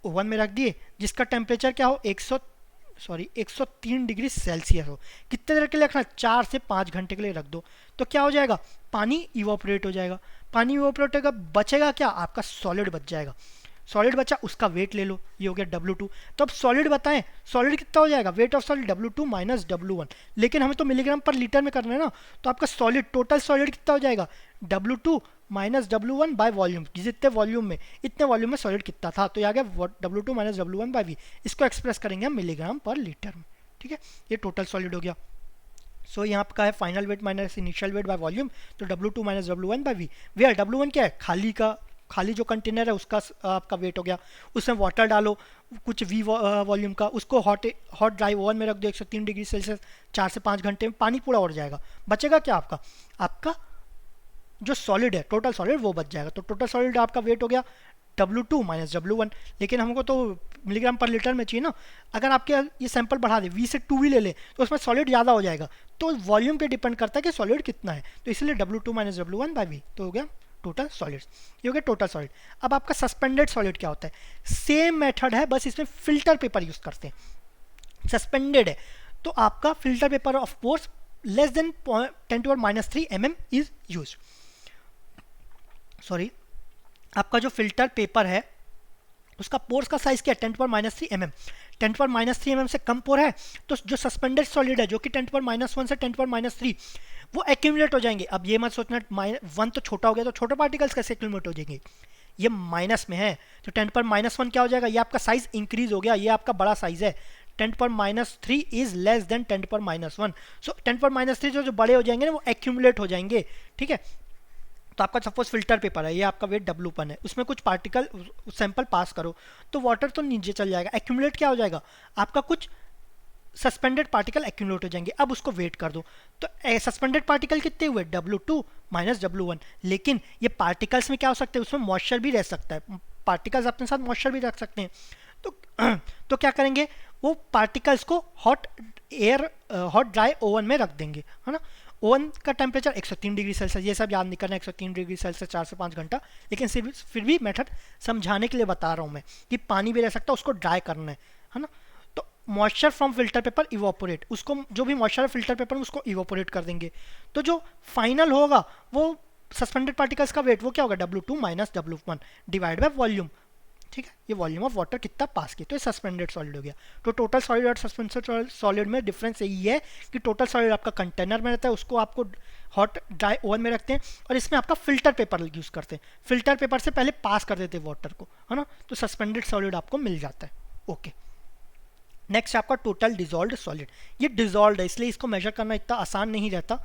ओवन में रख दिए, जिसका टेम्परेचर क्या हो 103 डिग्री सेल्सियस हो। कितने देर के लिए रखना, 4 से 5 घंटे के लिए रख दो। तो क्या हो जाएगा, पानी इवोपरेट हो जाएगा। पानी इवोपरेट होगा, बचेगा क्या, आपका सॉलिड बच जाएगा। सॉलिड बचा, उसका वेट ले लो, ये हो गया W2। तो अब सॉलिड बताएं, सॉलिड कितना हो जाएगा, weight of solid W2 minus W1, लेकिन हमें तो मिलीग्राम पर लीटर में करना है ना, तो आपका सॉलिड टोटल सॉलिड कितना हो जाएगा, W2 minus W1 by volume, जितने वॉल्यूम में इतने वॉल्यूम में सॉलिड कितना था, तो ये आ गया W2 minus W1 by V। इसको एक्सप्रेस करेंगे हम मिलीग्राम पर लीटर में, ठीक है, ये टोटल सॉलिड हो गया। सो यहाँ का है final wait minus initial weight by volume, तो W2 minus W1 by V। Where W1 क्या है, खाली जो कंटेनर है उसका आपका वेट हो गया, उसमें वाटर डालो कुछ V वॉल्यूम का, उसको हॉट ड्राई ओवन में रख दो 103 डिग्री सेल्सियस, 4 से 5 घंटे में पानी पूरा उड़ जाएगा। बचेगा क्या, आपका जो सॉलिड है टोटल सॉलिड वो बच जाएगा। तो टोटल सॉलिड आपका वेट हो गया W2 माइनस W1, लेकिन हमको तो मिलीग्राम पर लीटर में चाहिए ना। अगर आपके ये सैंपल बढ़ा दे, V से 2 भी ले ले, तो उसमें सॉलिड ज़्यादा हो जाएगा, तो वॉल्यूम पे डिपेंड करता है कि सॉलिड कितना है, तो इसलिए W2 minus W1 by V, तो हो गया टोटल सॉलिड्स, ये हो गया टोटल सॉलिड। अब आपका सस्पेंडेड सॉलिड क्या होता है, सेम मेथड है, बस इसमें फिल्टर पेपर यूज़ करते हैं। सस्पेंडेड है तो आपका filter paper of course less than 10⁻³ mm is use. Sorry, आपका जो फिल्टर पेपर है उसका पोर्स का साइज क्या है, 10⁻³ mm। 10⁻³ mm से कम पोर है तो जो सस्पेंडेड सॉलिड है, जो कि 10⁻1 से 10⁻3, वो एक्यूमुलेट हो जाएंगे। अब ये मत सोचना 1 तो छोटा हो गया तो छोटे पार्टिकल्स कैसे एक्यूमुलेट हो जाएंगे, ये माइनस में है, तो 10⁻1 क्या हो जाएगा, ये आपका साइज इंक्रीज हो गया, ये आपका बड़ा साइज है। 10⁻³ इज लेस देन 10⁻1, सो 10⁻³ जो बड़े हो जाएंगे ना वो एक्यूमुलेट हो जाएंगे, ठीक है। तो आपका सपोज फिल्टर पेपर है, ये आपका वेट W1 है, उसमें कुछ पार्टिकल सैंपल पास करो तो वाटर तो नीचे चल जाएगा, एक्यूमुलेट क्या हो जाएगा, आपका कुछ सस्पेंडेड पार्टिकल एक्यूमुलेट हो जाएंगे। अब उसको वेट कर दो, तो सस्पेंडेड पार्टिकल कितने हुए, W2 माइनस W1, लेकिन ये पार्टिकल्स में क्या हो सकते हैं, उसमें मॉइस्चर भी रह सकता है, पार्टिकल्स अपने साथ मॉइस्चर भी रख सकते हैं। तो क्या करेंगे, वो पार्टिकल्स को हॉट ड्राई ओवन में रख देंगे, है ना। ओवन का टेम्परेचर 103 डिग्री सेल्सियस, ये सब याद नहीं करना, 103 डिग्री सेल्सियस 4 से 5 घंटा, लेकिन फिर भी मेथड समझाने के लिए बता रहा हूँ मैं कि पानी भी रह सकता है, उसको ड्राई करना है ना। तो moisture from filter paper evaporate, उसको जो भी मॉइस्चर है फिल्टर पेपर में उसको इवोपोरेट कर देंगे, तो जो फाइनल होगा वो सस्पेंडेड पार्टिकल्स का वेट वो क्या होगा, W2 minus W1 divide by volume, ठीक है, ये वॉल्यूम ऑफ वाटर कितना पास किया, तो ये सस्पेंडेड सॉलिड हो गया। तो टोटल सॉलिड और सस्पेंडेड सॉलिड में डिफरेंस यही है कि टोटल सॉलिड आपका कंटेनर में रहता है, उसको आपको हॉट ड्राई ओवन में रखते हैं, और इसमें आपका फिल्टर पेपर यूज़ करते हैं, फिल्टर पेपर से पहले पास कर देते हैं वाटर को, है ना, तो सस्पेंडेड सॉलिड आपको मिल जाता है। ओके, नेक्स्ट आपका टोटल डिजॉल्व्ड सॉलिड। ये डिजॉल्व्ड है इसलिए इसको मेजर करना इतना आसान नहीं रहता,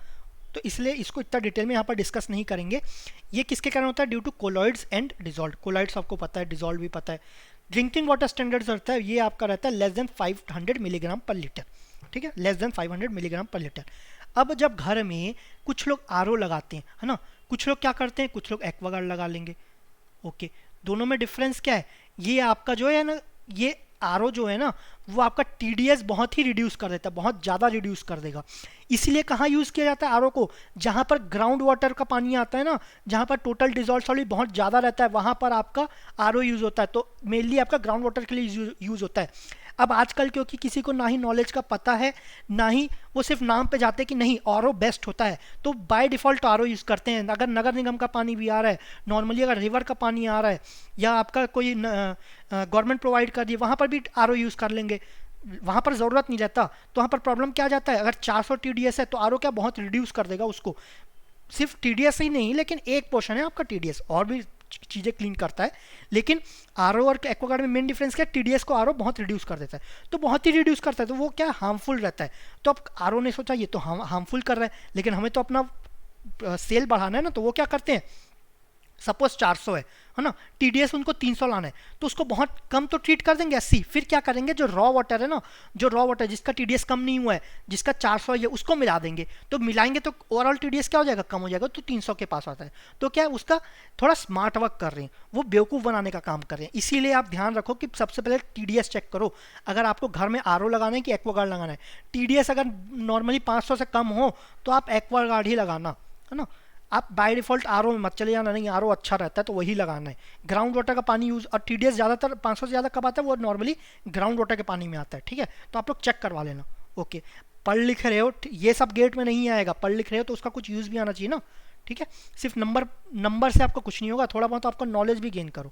तो इसलिए इसको इतना डिटेल में यहाँ पर डिस्कस नहीं करेंगे। ये किसके कारण होता है? Due to colloids and dissolve. Colloids आपको पता है, डिजॉल्व भी पता है। ड्रिंकिंग वाटर स्टैंडर्ड्स रहता है, ये आपका रहता है लेस देन 500 मिलीग्राम पर लीटर, ठीक है, लेस देन 500 मिलीग्राम पर लीटर। अब जब घर में कुछ लोग आरओ लगाते हैं, है ना, कुछ लोग क्या करते हैं, कुछ लोग एक्वागार्ड लगा लेंगे। ओके, दोनों में डिफरेंस क्या है? ये आपका जो है ना, ये आरओ जो है ना, वो आपका टीडीएस बहुत ही रिड्यूस कर देता है, बहुत ज़्यादा रिड्यूस कर देगा। इसीलिए कहाँ यूज़ किया जाता है आरओ को? जहाँ पर ग्राउंड वाटर का पानी आता है ना, जहाँ पर टोटल डिजॉल्व सॉलिड बहुत ज़्यादा रहता है, वहाँ पर आपका आरओ यूज़ होता है। तो मेनली आपका ग्राउंड वाटर के लिए यूज़ होता है। अब आजकल क्योंकि किसी को ना ही नॉलेज का पता है, ना ही वो सिर्फ नाम पे जाते हैं कि नहीं आरओ बेस्ट होता है, तो बाय डिफ़ॉल्ट आरओ यूज़ करते हैं। अगर नगर निगम का पानी भी आ रहा है, नॉर्मली अगर रिवर का पानी आ रहा है, या आपका कोई गवर्नमेंट प्रोवाइड कर रही है, वहाँ पर भी आरओ यूज़ कर लेंगे, वहाँ पर ज़रूरत नहीं रहता। तो वहाँ पर प्रॉब्लम क्या आ जाता है, अगर 400 टीडीएस है तो आरओ क्या बहुत रिड्यूस कर देगा उसको। सिर्फ टीडीएस ही नहीं, लेकिन एक पोर्शन है आपका टीडीएस, और भी चीज़ें क्लीन करता है। लेकिन आरओ और एक्वागार्ड में मेन डिफरेंस क्या है? टीडीएस को आरओ बहुत रिड्यूस कर देता है, तो बहुत ही रिड्यूस करता है, तो वो क्या हार्मफुल रहता है। तो अब आरओ ने सोचा ये तो हार्मफुल कर रहा है, लेकिन हमें तो अपना सेल बढ़ाना है ना, तो वो क्या करते हैं, सपोज 400 है ना, टीडीएस उनको 300 लाना है, तो उसको बहुत कम तो ट्रीट कर देंगे 80, फिर क्या करेंगे, जो रॉ वाटर है ना, जो रॉ वाटर जिसका टीडीएस कम नहीं हुआ है, जिसका 400 है, उसको मिला देंगे। तो मिलाएंगे तो ओवरऑल टीडीएस क्या हो जाएगा, कम हो जाएगा, तो 300 के पास आता है। तो क्या है, उसका थोड़ा स्मार्ट वर्क कर रहे हैं, वो बेवकूफ़ बनाने का काम कर रहे हैं। इसीलिए आप ध्यान रखो कि सबसे पहले टीडीएस चेक करो। अगर आपको घर में आरओ लगाना है कि एक्वागार्ड लगाना है, टीडीएस अगर नॉर्मली 500 से कम हो तो आप एक्वागार्ड ही लगाना, है ना। आप बाय डिफ़ॉल्ट आरओ में मत चले जाना, नहीं आरओ अच्छा रहता है तो वही लगाना है। ग्राउंड वाटर का पानी यूज़, और टीडीएस ज़्यादातर 500 से ज़्यादा कब आता है, वो नॉर्मली ग्राउंड वाटर के पानी में आता है, ठीक है। तो आप लोग चेक करवा लेना। ओके, पढ़ लिख रहे हो, ये सब गेट में नहीं आएगा, पढ़ लिख रहे हो तो उसका कुछ यूज़ भी आना चाहिए ना, ठीक है। सिर्फ नंबर से आपको कुछ नहीं होगा, थोड़ा बहुत आपका नॉलेज भी गेन करो,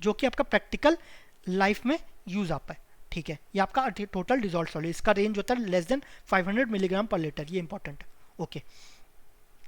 जो कि आपका प्रैक्टिकल लाइफ में यूज़ आता है, ठीक है। ये आपका टोटल डिजॉल्व सॉलिड, इसका रेंज होता है लेस देन 500 मिलीग्राम पर लीटर, ये इंपॉर्टेंट है। ओके,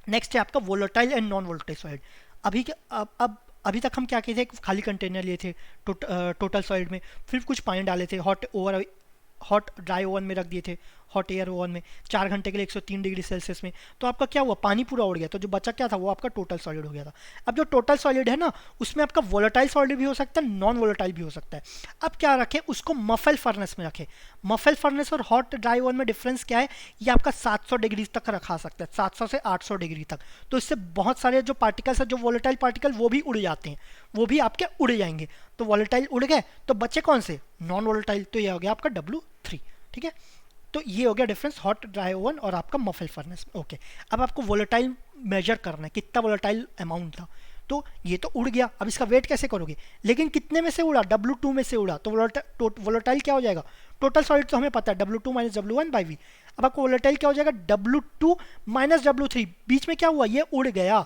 नेक्स्ट है आपका volatile and non volatile solid. अब अभी तक हम क्या किए थे, खाली कंटेनर लिए थे टोटल सॉलिड में, फिर कुछ पानी डाले थे, हॉट ड्राई ओवन में रख दिए थे, हॉट एयर ओवन में 4 घंटे के लिए 103 डिग्री सेल्सियस में। तो आपका क्या हुआ, पानी पूरा उड़ गया, तो जो बचा क्या था, वो आपका टोटल सॉलिड हो गया था। अब जो टोटल सॉलिड है ना, उसमें आपका वोलेटाइल सॉलिड भी हो सकता है, नॉन वोलेटाइल भी हो सकता है। अब क्या रखें, उसको मफल फर्नेस में रखें। मफल फर्नेस और हॉट ड्राई ओवन में डिफरेंस क्या है, ये आपका 700 डिग्री तक रखा सकता है, 700 से 800 डिग्री तक। तो इससे बहुत सारे जो पार्टिकल्स है, जो वोलेटाइल पार्टिकल, वो भी उड़ जाते हैं, वो भी आपके उड़ जाएंगे। तो वोलेटाइल उड़ गए, तो बचे कौन से, नॉन वोलेटाइल, तो ये हो गया आपका W3, ठीक है। तो ये हो गया डिफरेंस हॉट ड्राई ओवन और आपका मफल फर्नेस में। ओके, अब आपको वोलेटाइल मेजर करना है, कितना वोलेटाइल अमाउंट था। तो ये तो उड़ गया, अब इसका वेट कैसे करोगे, लेकिन कितने में से उड़ा, W2 में से उड़ा, तो वोलेटाइल क्या हो जाएगा, टोटल सॉलिड तो हमें पता है W2 माइनस W1/V। अब आपको वोलेटाइल क्या हो जाएगा, W2 माइनस W3, बीच में क्या हुआ, ये उड़ गया।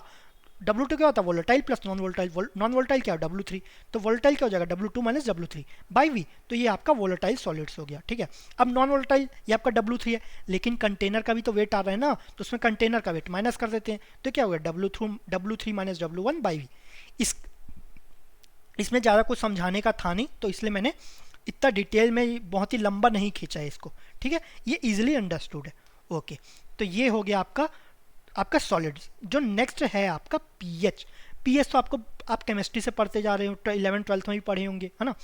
W2 क्या होता है, volatile plus non volatile, non volatile क्या है, W3, तो वोलेटाइल क्या हो जाएगा, W2 माइनस W3/V। तो ये आपका वोलेटाइल सॉलिड्स हो गया, ठीक है। अब नॉन वोलेटाइल ये आपका W3 है, लेकिन कंटेनर का भी तो वेट आ रहा है ना, तो उसमें कंटेनर का वेट माइनस कर देते हैं, तो क्या होगा, W3 माइनस W1/V। इसमें ज़्यादा कुछ समझाने का था नहीं, तो इसलिए मैंने इतना डिटेल में बहुत ही लंबा नहीं खींचा है इसको, ठीक है, ये इजिली अंडरस्टूड है। ओके, तो ये हो गया आपका सॉलिड्स। जो नेक्स्ट है आपका पीएच तो आप केमिस्ट्री से पढ़ते जा रहे हो, 11th-12th में भी पढ़े होंगे, है ना।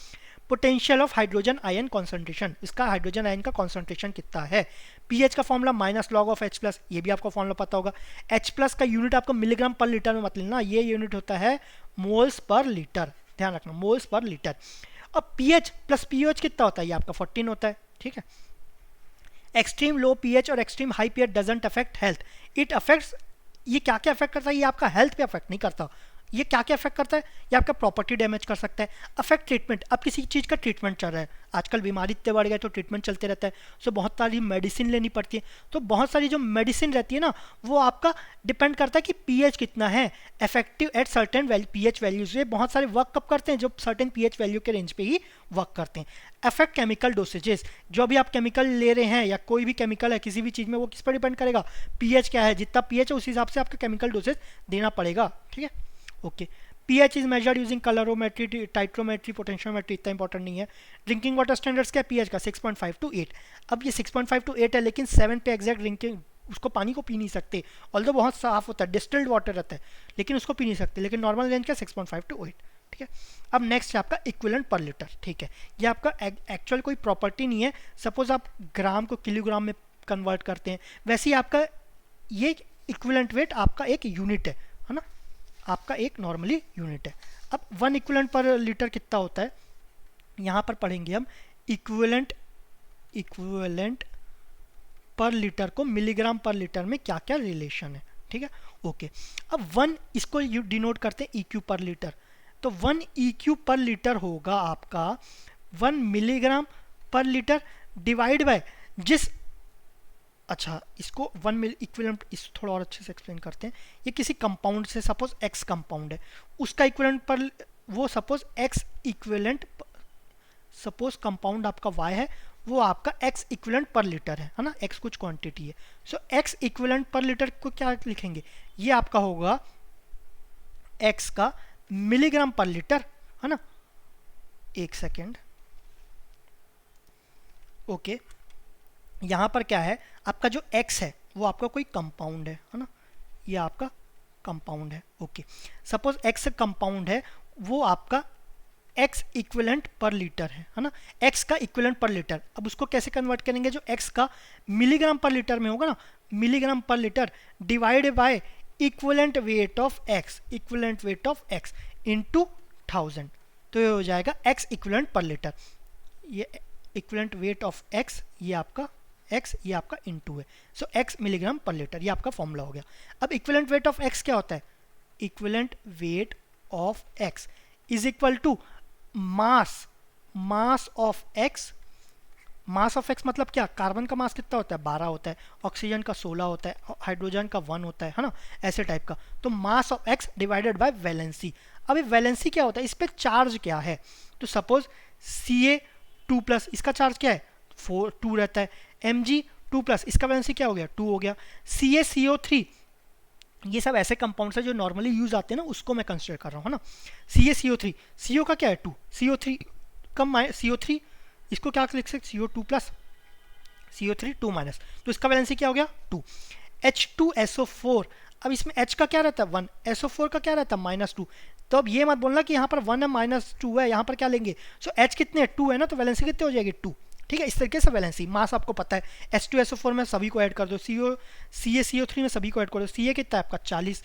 Potential of hydrogen ion concentration, इसका हाइड्रोजन आयन का कॉन्सेंट्रेशन कितना है। पीएच का फॉर्मूला -log(H+), ये भी आपको फॉर्मूला पता होगा। H+ का यूनिट आपको मिलीग्राम पर लीटर में मत लेना, ये यूनिट होता है मोल्स पर लीटर, ध्यान रखना, मोल्स पर लीटर। अब पीएच प्लस पीओएच कितना होता है, ये आपका 14 होता है, ठीक है। एक्सट्रीम लो पीएच और extreme high pH doesn't affect health, it affects, ये क्या क्या अफेक्ट करता है, ये आपका हेल्थ पे अफेक्ट नहीं करता, ये क्या क्या अफेक्ट करता है? ये आपका प्रॉपर्टी डैमेज कर सकता है। अफेक्ट ट्रीटमेंट, अब किसी चीज़ का ट्रीटमेंट चल रहा है, आजकल बीमारी इतने बढ़ गए तो ट्रीटमेंट चलते रहता है, सो बहुत सारी मेडिसिन लेनी पड़ती है। तो बहुत सारी जो मेडिसिन रहती है ना, वो आपका डिपेंड करता है कि पीएच कितना है, effective at certain pH values. ये बहुत सारे वर्क कब करते हैं? जो सर्टेन पीएच वैल्यू के रेंज पे ही वर्क करते हैं। अफेक्ट केमिकल डोसेजेस, जो भी आप केमिकल ले रहे हैं या कोई भी केमिकल है किसी भी चीज़ में, वो किस पर डिपेंड करेगा? पीएच क्या है, जितना पीएच है उस हिसाब से आपका केमिकल डोसेज देना पड़ेगा। ठीक है, okay. PH is measured using colorimetry, titrimetry, potentiometry, इतना इंपॉर्टेंट नहीं है। ड्रिंकिंग वाटर स्टैंडर्ड्स क्या है पीएच का? 6.5 to 8। अब ये 6.5 to 8 है, लेकिन 7 पे एग्जैक्ट ड्रिंकिंग, उसको पानी को पी नहीं सकते, ऑल्दो बहुत साफ होता है, डिस्टिल्ड वाटर रहता है, लेकिन उसको पी नहीं सकते। लेकिन नॉर्मल रेंज का 6.5 to 8। ठीक है, अब नेक्स्ट है आपका इक्विवेलेंट पर लीटर। ठीक है, ये आपका एक्चुअल कोई प्रॉपर्टी नहीं है। सपोज आप ग्राम को किलोग्राम में कन्वर्ट करते हैं, वैसे ही आपका ये इक्विवेलेंट वेट आपका एक यूनिट है ना, आपका एक नॉर्मली यूनिट है। अब 1 इक्विवेलेंट पर लीटर कितना होता है, यहाँ पर पढ़ेंगे हम। इक्विवेलेंट पर लीटर को मिलीग्राम पर लीटर में क्या क्या रिलेशन है। ठीक है, ओके। अब 1 इसको डिनोट करते हैं EQ पर लीटर, तो 1 EQ पर लीटर होगा आपका 1 मिलीग्राम पर लीटर डिवाइड बाय जिस, अच्छा इसको 1 मिल इक्विवेलेंट, इस थोड़ा और अच्छे से एक्सप्लेन करते हैं। ये किसी कंपाउंड से, सपोज X कंपाउंड है, उसका इक्विवेलेंट पर वो suppose X equivalent, suppose compound आपका Y है, वो आपका X इक्विवेलेंट पर लीटर है ना, X कुछ क्वांटिटी है। सो X इक्विवेलेंट पर लीटर को क्या लिखेंगे? ये आपका होगा X का मिलीग्राम पर लीटर, है ना। एक सेकेंड, ओके। यहाँ पर क्या है, आपका जो X है वो आपका कोई कंपाउंड है ना, ये आपका कंपाउंड है, ओके। सपोज X कंपाउंड है, वो आपका X इक्विवेलेंट पर लीटर है ना, X का इक्विवेलेंट पर लीटर। अब उसको कैसे कन्वर्ट करेंगे? जो X का मिलीग्राम पर लीटर में होगा ना, मिलीग्राम पर litre divide by equivalent weight of X, equivalent weight of X into 1000, तो ये हो जाएगा X इक्विवेलेंट पर लीटर। ये इक्विवेलेंट वेट ऑफ X, ये आपका X, ये आपका इनटू है, सो X मिलीग्राम पर लीटर, ये आपका फॉर्मूला हो गया। अब इक्विवेलेंट वेट ऑफ X क्या होता है? Equivalent weight of X is equal to mass of X। Mass of X मतलब क्या? कार्बन का मास कितना होता है? 12 होता है, ऑक्सीजन का 16 होता है, हाइड्रोजन का 1 होता है ना, ऐसे टाइप का। तो मास of X divided by valency. अब ये वैलेंसी क्या होता है? इस पे चार्ज क्या है? तो सपोज Ca2+, इसका चार्ज क्या है? 2 रहता है। Mg2+, इसका वैलेंसी क्या हो गया? 2 हो गया। CaCO3, ये सब ऐसे कंपाउंड्स है जो नॉर्मली यूज आते हैं ना, उसको मैं कंसिडर कर रहा हूँ, है ना। CaCO3, CO का क्या है? 2, CO3 कम CO3, इसको क्या लिख सकते? CO2+, CO3 2-, तो इसका वैलेंसी क्या हो गया? 2। H2SO4, अब इसमें H का क्या रहता है? 1, SO4 का क्या रहता है? -2। तो अब ये मत बोलना कि यहाँ पर 1 है -2 है, यहाँ पर क्या लेंगे? सो H कितने है? 2 है ना, तो वैलेंसी कितनी हो जाएगी? 2। ठीक है, इस तरीके से वैलेंसी। मास आपको पता है, H2SO4 में सभी को ऐड कर दो, CaCO3 में सभी को ऐड कर दो। Ca कितना है आपका? 40,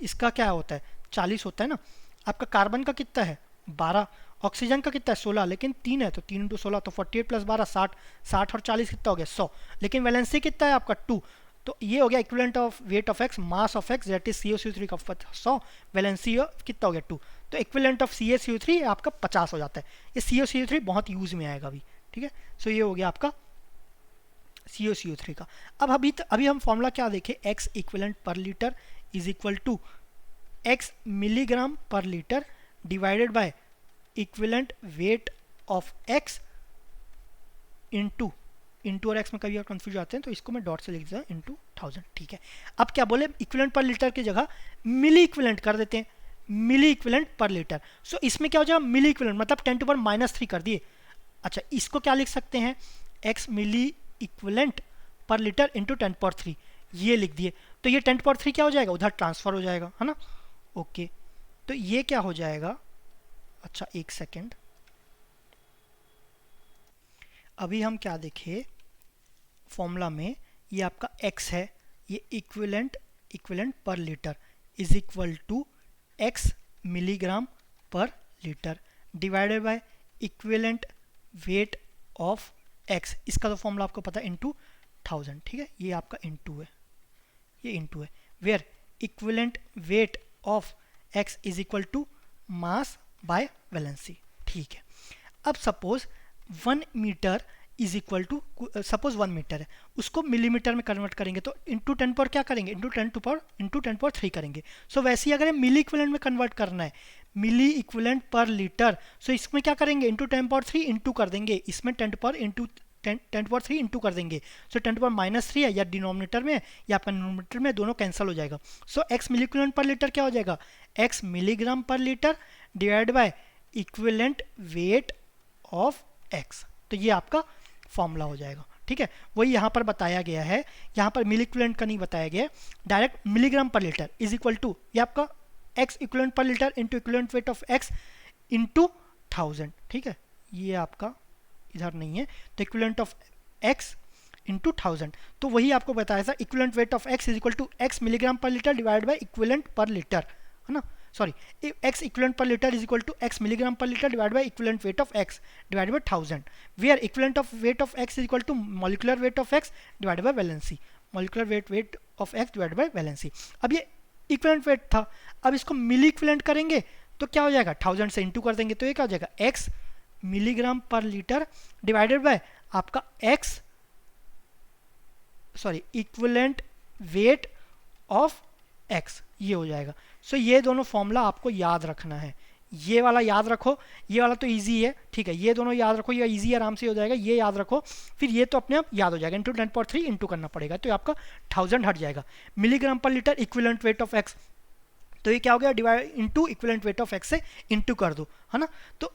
इसका क्या होता है? 40 होता है ना। आपका कार्बन का कितना है? 12, ऑक्सीजन का कितना है? 16, लेकिन 3 है तो 3 × 16, तो 48 + 12 60, 60 और 40 कितना हो गया? 100, लेकिन वैलेंसी कितना है आपका? 2। तो ये हो गया equivalent of weight of X, mass of X that is CaCO3 का 100, वैलेंसी कितना हो गया? 2। तो इक्विवेलेंट ऑफ CaCO3 आपका 50 हो जाता है। ये CaCO3 बहुत यूज में आएगा अभी। ठीक है, सो ये हो गया आपका CaCO3 का। अब अभी हम फॉर्मूला क्या देखें? X equivalent per litre is equal to X milligram पर litre divided by equivalent weight of X into और X में कभी और कंफ्यूज आते हैं तो इसको मैं डॉट से लिख दिया इनटू 1000। ठीक है, अब क्या बोले? इक्विवेलेंट पर लीटर की जगह मिली इक्विवेलेंट कर देते हैं, मिली इक्विवेलेंट पर लीटर। सो इसमें क्या हो जाएगा? मिली इक्विवेलेंट मतलब 10⁻³ कर दिए। अच्छा, इसको क्या लिख सकते हैं? X मिली इक्विवेलेंट पर लीटर इंटू 10⁻³ ये लिख दिए। तो ये 10⁻³ क्या हो जाएगा? उधर ट्रांसफर हो जाएगा, है ना। ओके, तो ये क्या हो जाएगा? अच्छा एक सेकेंड, अभी हम क्या देखें फॉर्मूला में? ये आपका X है, ये equivalent per litre is equal to X milligram पर litre divided by equivalent weight of X। इसका तो फॉर्मूला आपको पता है, इनटू 1000। ठीक है, ये आपका इनटू है, ये इनटू है, where equivalent weight of x is equal to mass by valency. ठीक है, अब suppose 1 metre is equal to, suppose 1 metre है, उसको मिलीमीटर में कन्वर्ट करेंगे तो इंटू 10 पर क्या करेंगे, इंटू 10 पर 3 करेंगे। सो वैसे ही अगर मिली इक्विवेलेंट में कन्वर्ट करना है, मिली इक्विवेलेंट पर लीटर, सो इसमें क्या करेंगे, इंटू 10 पर 3 इंटू कर देंगे, इसमें 10 पर 3 इंटू कर देंगे। सो 10 पर -3 है, या डिनोमिनेटर में या आपका न्यूमरेटर में, दोनों कैंसिल हो जाएगा। सो x मिली इक्विवेलेंट पर लीटर क्या हो जाएगा, x मिलीग्राम पर litre divide by equivalent weight of x। तो ये आपका फॉर्मूला हो जाएगा। ठीक है, वही यहाँ पर बताया गया है, यहाँ पर मिली इक्विवेलेंट का नहीं बताया गया है, डायरेक्ट मिलीग्राम पर लीटर इज इक्वल टू, ये आपका x equivalent per litre into equivalent weight of x into 1000। ठीक है, ये आपका इधर नहीं है, तो इक्विवेलेंट ऑफ x इंटू 1000, तो वही आपको बताया था, equivalent weight of x is equal to x milligram पर litre divide by equivalent per litre, है ना, sorry, x equivalent per litre is equal to x milligram पर litre divide by equivalent weight of x divide by 1000, where equivalent of weight of x is equal to molecular weight of x divide by valency, molecular weight of x divide by valency. अब ये equivalent weight था, अब इसको मिली equivalent करेंगे तो क्या हो जाएगा, 1000 से इंटू कर देंगे, तो ये क्या हो जाएगा, x मिलीग्राम पर लीटर डिवाइडेड बाय आपका इक्विवेलेंट वेट ऑफ x, ये हो जाएगा। सो ये दोनों फॉर्मूला आपको याद रखना है, ये वाला याद रखो, ये वाला तो इजी है। ठीक है, ये दोनों याद रखो, ये इजी आराम से हो जाएगा, ये याद रखो, फिर ये तो अपने आप याद हो जाएगा, इंटू 10 पर 3 इंटू करना पड़ेगा, तो आपका 1000 हट जाएगा। मिलीग्राम पर litre equivalent weight of x, तो ये क्या हो गया, divide into equivalent weight of x से इंटू कर दो, है ना, तो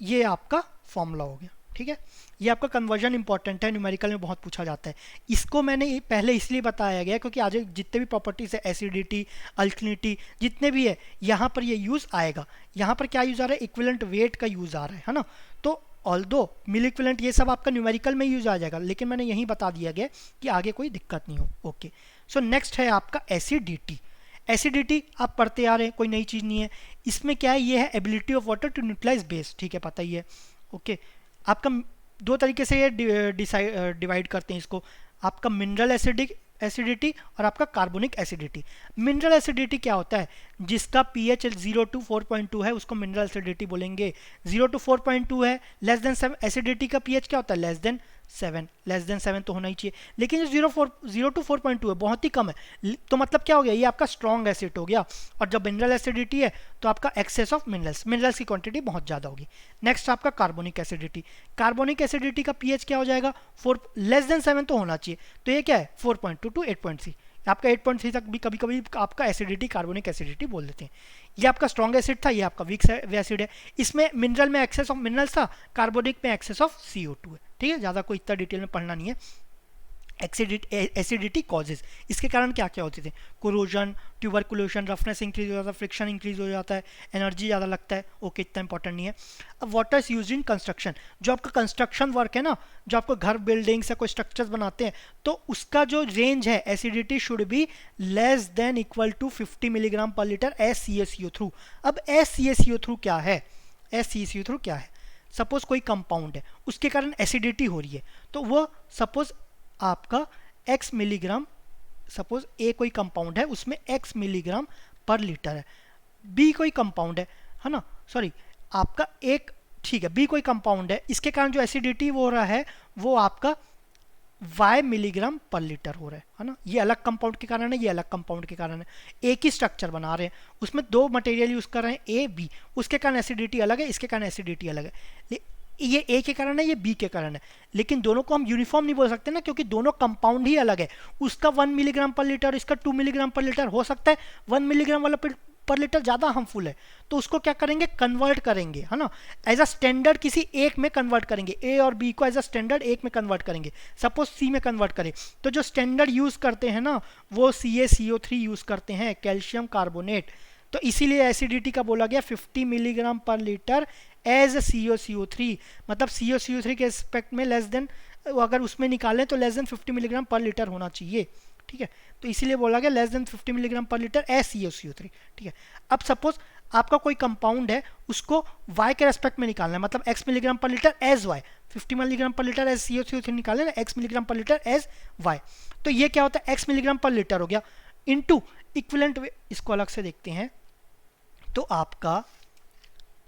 ये आपका फॉर्मूला हो गया। ठीक है, ये आपका कन्वर्जन इंपॉर्टेंट है, न्यूमेरिकल में बहुत पूछा जाता है। इसको मैंने पहले इसलिए बताया गया क्योंकि आज जितने भी प्रॉपर्टीज है, एसिडिटी, अल्कलिनिटी, जितने भी है, यहाँ पर ये यूज़ आएगा। यहाँ पर क्या यूज़ आ रहा है, इक्विवेलेंट वेट का यूज़ आ रहा है ना, तो ऑल्दो मिली इक्विवेलेंट ये सब आपका न्यूमेरिकल में यूज़ आ जाएगा, लेकिन मैंने यही बता दिया गया कि आगे कोई दिक्कत नहीं हो। ओके, सो नेक्स्ट है आपका एसिडिटी। एसिडिटी आप पढ़ते आ रहे हैं, कोई नई चीज़ नहीं है। इसमें क्या है, ये है ability of water to neutralize base. ठीक है, पता ही है। ओके, आपका दो तरीके से ये डिवाइड करते हैं इसको, आपका मिनरल एसिडिटी और आपका कार्बोनिक एसिडिटी। मिनरल एसिडिटी क्या होता है, जिसका पीएच 0 to 4.2 है उसको मिनरल एसिडिटी बोलेंगे। 0 to 4.2 है, लेस देन 7, एसिडिटी का पीएच क्या होता है, लेस देन 7 तो होना ही चाहिए, लेकिन जो 0 to 4.2 है बहुत ही कम है, तो मतलब क्या हो गया, ये आपका स्ट्रॉन्ग एसिड हो गया। और जब मिनरल एसिडिटी है तो आपका एक्सेस ऑफ मिनरल्स की क्वांटिटी बहुत ज़्यादा होगी। नेक्स्ट आपका कार्बोनिक एसिडिटी। कार्बोनिक एसिडिटी का पीएच क्या हो जाएगा, 4, लेस देन 7 तो होना चाहिए, तो ये क्या है 4.2 to 8.3, आपका 8.3 तक भी कभी कभी आपका एसिडिटी कार्बोनिक एसिडिटी बोल देते हैं। ये आपका स्ट्रॉन्ग एसिड था, ये आपका वीक एसिड है। इसमें मिनरल में एक्सेस ऑफ मिनरल्स था, कार्बोनिक में एक्सेस ऑफ CO2 है। ठीक है, ज़्यादा कोई इतना डिटेल में पढ़ना नहीं है। एसिडिटी कॉजेज, इसके कारण क्या क्या होते थे, कोरोजन, ट्यूबरकुलेशन, रफनेस इंक्रीज हो जाता है, फ्रिक्शन इंक्रीज हो जाता है, एनर्जी ज़्यादा लगता है। ओके, इतना इंपॉर्टेंट नहीं है। अब water is use in construction, जो आपका कंस्ट्रक्शन वर्क है ना, जो आपको घर बिल्डिंग्स या कोई स्ट्रक्चर्स बनाते हैं, तो उसका जो रेंज है acidity should be less than equal to 50 milligram पर लीटर SCaCO3। अब SCaCO3 क्या है, SCaCO3 क्या है, सपोज कोई कंपाउंड है उसके कारण एसिडिटी हो रही है, तो वो सपोज आपका x मिलीग्राम, सपोज A कोई कंपाउंड है उसमें x मिलीग्राम पर लीटर है, B कोई कंपाउंड है ना, सॉरी आपका एक, ठीक है, B कोई कंपाउंड है, इसके कारण जो एसिडिटी वो हो रहा है वो आपका y मिलीग्राम पर लीटर हो रहा है ना। ये अलग कंपाउंड के कारण है, ये अलग कंपाउंड के कारण है, एक ही स्ट्रक्चर बना रहे हैं, उसमें दो मटेरियल यूज कर रहे हैं A B, उसके कारण एसिडिटी अलग है, इसके कारण एसिडिटी अलग है। ये A के कारण है, ये B के कारण है, लेकिन दोनों को हम यूनिफॉर्म नहीं बोल सकते ना, क्योंकि दोनों कंपाउंड ही अलग है। उसका 1 मिलीग्राम पर लीटर, इसका 2 मिलीग्राम पर लीटर हो सकता है, 1 मिलीग्राम वाला पर लीटर ज़्यादा हार्मफुल है, तो उसको क्या करेंगे, कन्वर्ट करेंगे, है ना, एज अ स्टैंडर्ड किसी एक में कन्वर्ट करेंगे। A और B को एज अ स्टैंडर्ड एक में कन्वर्ट करेंगे, सपोज C में कन्वर्ट करें, तो जो स्टैंडर्ड यूज़ करते हैं ना वो CaCO3 यूज़ करते हैं, कैल्शियम कार्बोनेट। तो इसीलिए एसिडिटी का बोला गया 50 मिलीग्राम पर लीटर एज CaCO3, मतलब CaCO3 के एस्पेक्ट में लेस देन, अगर उसमें निकालें तो लेस देन 50 मिलीग्राम पर लीटर होना चाहिए। ठीक है, तो इसीलिए बोला गया लेस देन 50 मिलीग्राम पर लीटर एज CaCO3। ठीक है, अब सपोज आपका कोई कंपाउंड है उसको y के रेस्पेक्ट में निकालना है, मतलब x मिलीग्राम पर लीटर एज y, 50 मिलीग्राम पर लीटर एज CaCO3 निकाले ना, x मिलीग्राम पर लीटर एज y, तो ये क्या होता है x मिलीग्राम पर लीटर हो गया, इनटू इक्विवेलेंट, इसको अलग से देखते हैं, तो आपका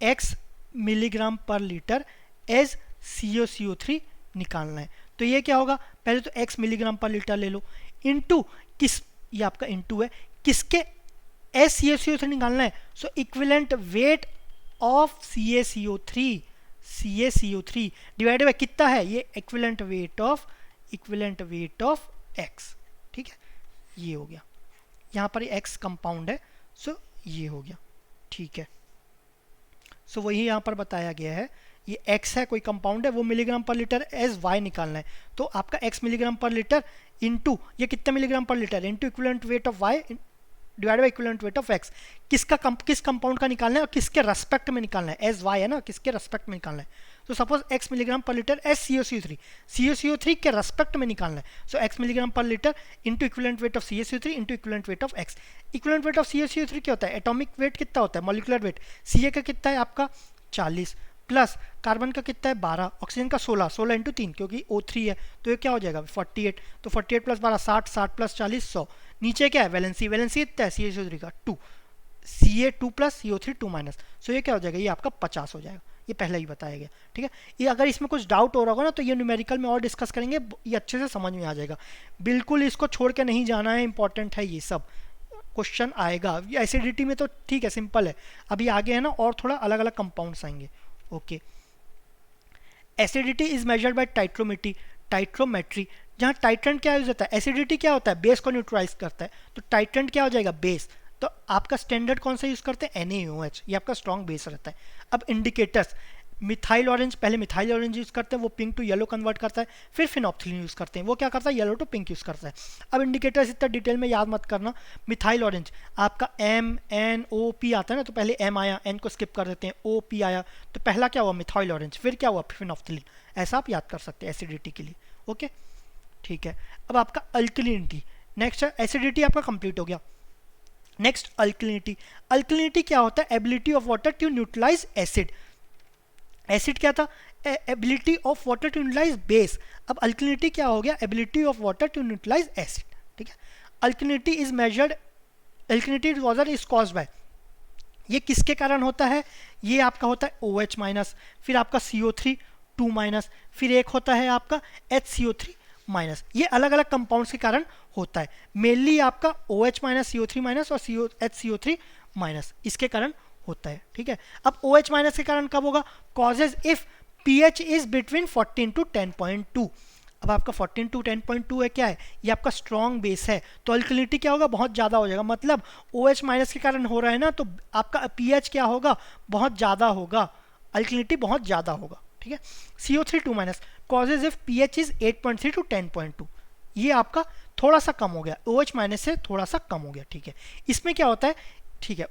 x मिलीग्राम पर लीटर एज CaCO3 निकालना है। तो ये क्या होगा, पहले तो x मिलीग्राम पर लीटर ले लो, इनटू किस, ये आपका इनटू है किसके, CaCO3 निकालना है। So equivalent weight of CaCO3 divided by कितना है, ये इक्विवेलेंट वेट ऑफ x, ठीक है, ये हो गया। यहाँ पर x कंपाउंड है, सो ये हो गया, ठीक है। सो वही यहाँ पर बताया गया है, ये x है, कोई कंपाउंड है, वो मिलीग्राम पर लीटर एज y निकालना है। तो आपका x मिलीग्राम पर लीटर इनटू ये कितना मिलीग्राम पर litre into equivalent weight of y divide by equivalent weight of x, किस कंपाउंड का निकालना है और किसके रेस्पेक्ट में निकालना है, एज y है ना, किसके रेस्पेक्ट में निकालना है। तो सपोज x मिलीग्राम पर लीटर एज CaCO3 के रेस्पेक्ट में निकालना है। सो x मिलीग्राम पर litre into equivalent weight of CaCO3 into equivalent weight of x। Equivalent weight of CaCO3 क्या होता है, एटॉमिक वेट कितना होता है, मॉलिक्यूलर वेट, Ca का कितना है आपका 40 प्लस कार्बन का कितना है 12, ऑक्सीजन का 16 इंटू 3 क्योंकि O3 है, तो ये क्या हो जाएगा 48। तो 48 प्लस 12 60 प्लस 40 100। नीचे क्या है वैलेंसी कितना है CaCO3 का 2, Ca2 प्लस CO3 2 माइनस। सो ये क्या हो जाएगा, ये आपका 50 हो जाएगा, ये पहले ही बताया गया, ठीक है। ये अगर इसमें कुछ डाउट हो रहा होगा ना तो ये न्यूमेरिकल में और डिस्कस करेंगे, ये अच्छे से समझ में आ जाएगा। बिल्कुल इसको छोड़ के नहीं जाना है, इंपॉर्टेंट है, ये सब क्वेश्चन आएगा। एसिडिटी में तो ठीक है, सिंपल है, अभी आगे है ना और थोड़ा अलग अलग कंपाउंड्स आएंगे। Okay, acidity is measured by titrimetry, जहाँ टाइट्रेंट क्या यूज होता है, एसिडिटी क्या होता है, बेस को न्यूट्रलाइज करता है, तो टाइट्रेंट क्या हो जाएगा बेस। तो आपका स्टैंडर्ड कौन सा यूज करते हैं, NaOH, ये आपका स्ट्रॉन्ग बेस रहता है। अब इंडिकेटर्स, मिथाइल ऑरेंज, पहले मिथाइल ऑरेंज यूज करते हैं, वो पिंक टू येलो कन्वर्ट करता है, फिर फिनॉप्थिलीन यूज करते हैं, वो क्या करता है येलो टू पिंक यूज करता है। अब इंडिकेटर्स इतना डिटेल में याद मत करना। मिथाइल ऑरेंज आपका MNOP आता है ना, तो पहले M आया, N को स्किप कर देते हैं, OP आया, तो पहला क्या हुआ मिथाइल ऑरेंज, फिर क्या हुआ फिनॉप्थिलीन, ऐसा आप याद कर सकते हैं एसिडिटी के लिए। ओके, ठीक है। अब आपका अल्कलिनिटी, नेक्स्ट है, एसिडिटी आपका कंप्लीट हो गया। नेक्स्ट अल्कलिनिटी क्या होता है, ability of water to neutralize acid. Acid क्या था, ability of water to neutralize base. अब अल्कलिनिटी क्या हो गया, ability of water to neutralize acid, ठीक है। Alkalinity is measured, alkalinity water is caused by, ये किसके कारण होता है, ये आपका होता है OH माइनस, फिर आपका CO3 2 माइनस, फिर एक होता है आपका HCO3 माइनस। ये अलग अलग कंपाउंड्स के कारण होता है, मेनली आपका OH माइनस, CO3 माइनस और HCO3 माइनस, इसके कारण होता है, ठीक है। अब OH माइनस के कारण कब होगा, causes if pH is between 14 to 10.2। अब आपका 14 टू 10.2 है, क्या है, ये आपका स्ट्रॉन्ग बेस है, तो अल्कलिनिटी क्या होगा, बहुत ज़्यादा हो जाएगा। मतलब OH माइनस के कारण हो रहा है ना, तो आपका pH क्या होगा, बहुत ज़्यादा होगा, अल्कलिनिटी बहुत ज़्यादा होगा, ठीक है। CO3 2 minus causes if pH is 8.3 to 10.2, ये आपका थोड़ा सा कम हो गया, OH माइनस से थोड़ा सा कम हो गया, ठीक है। इसमें क्या होता है, ठीक है,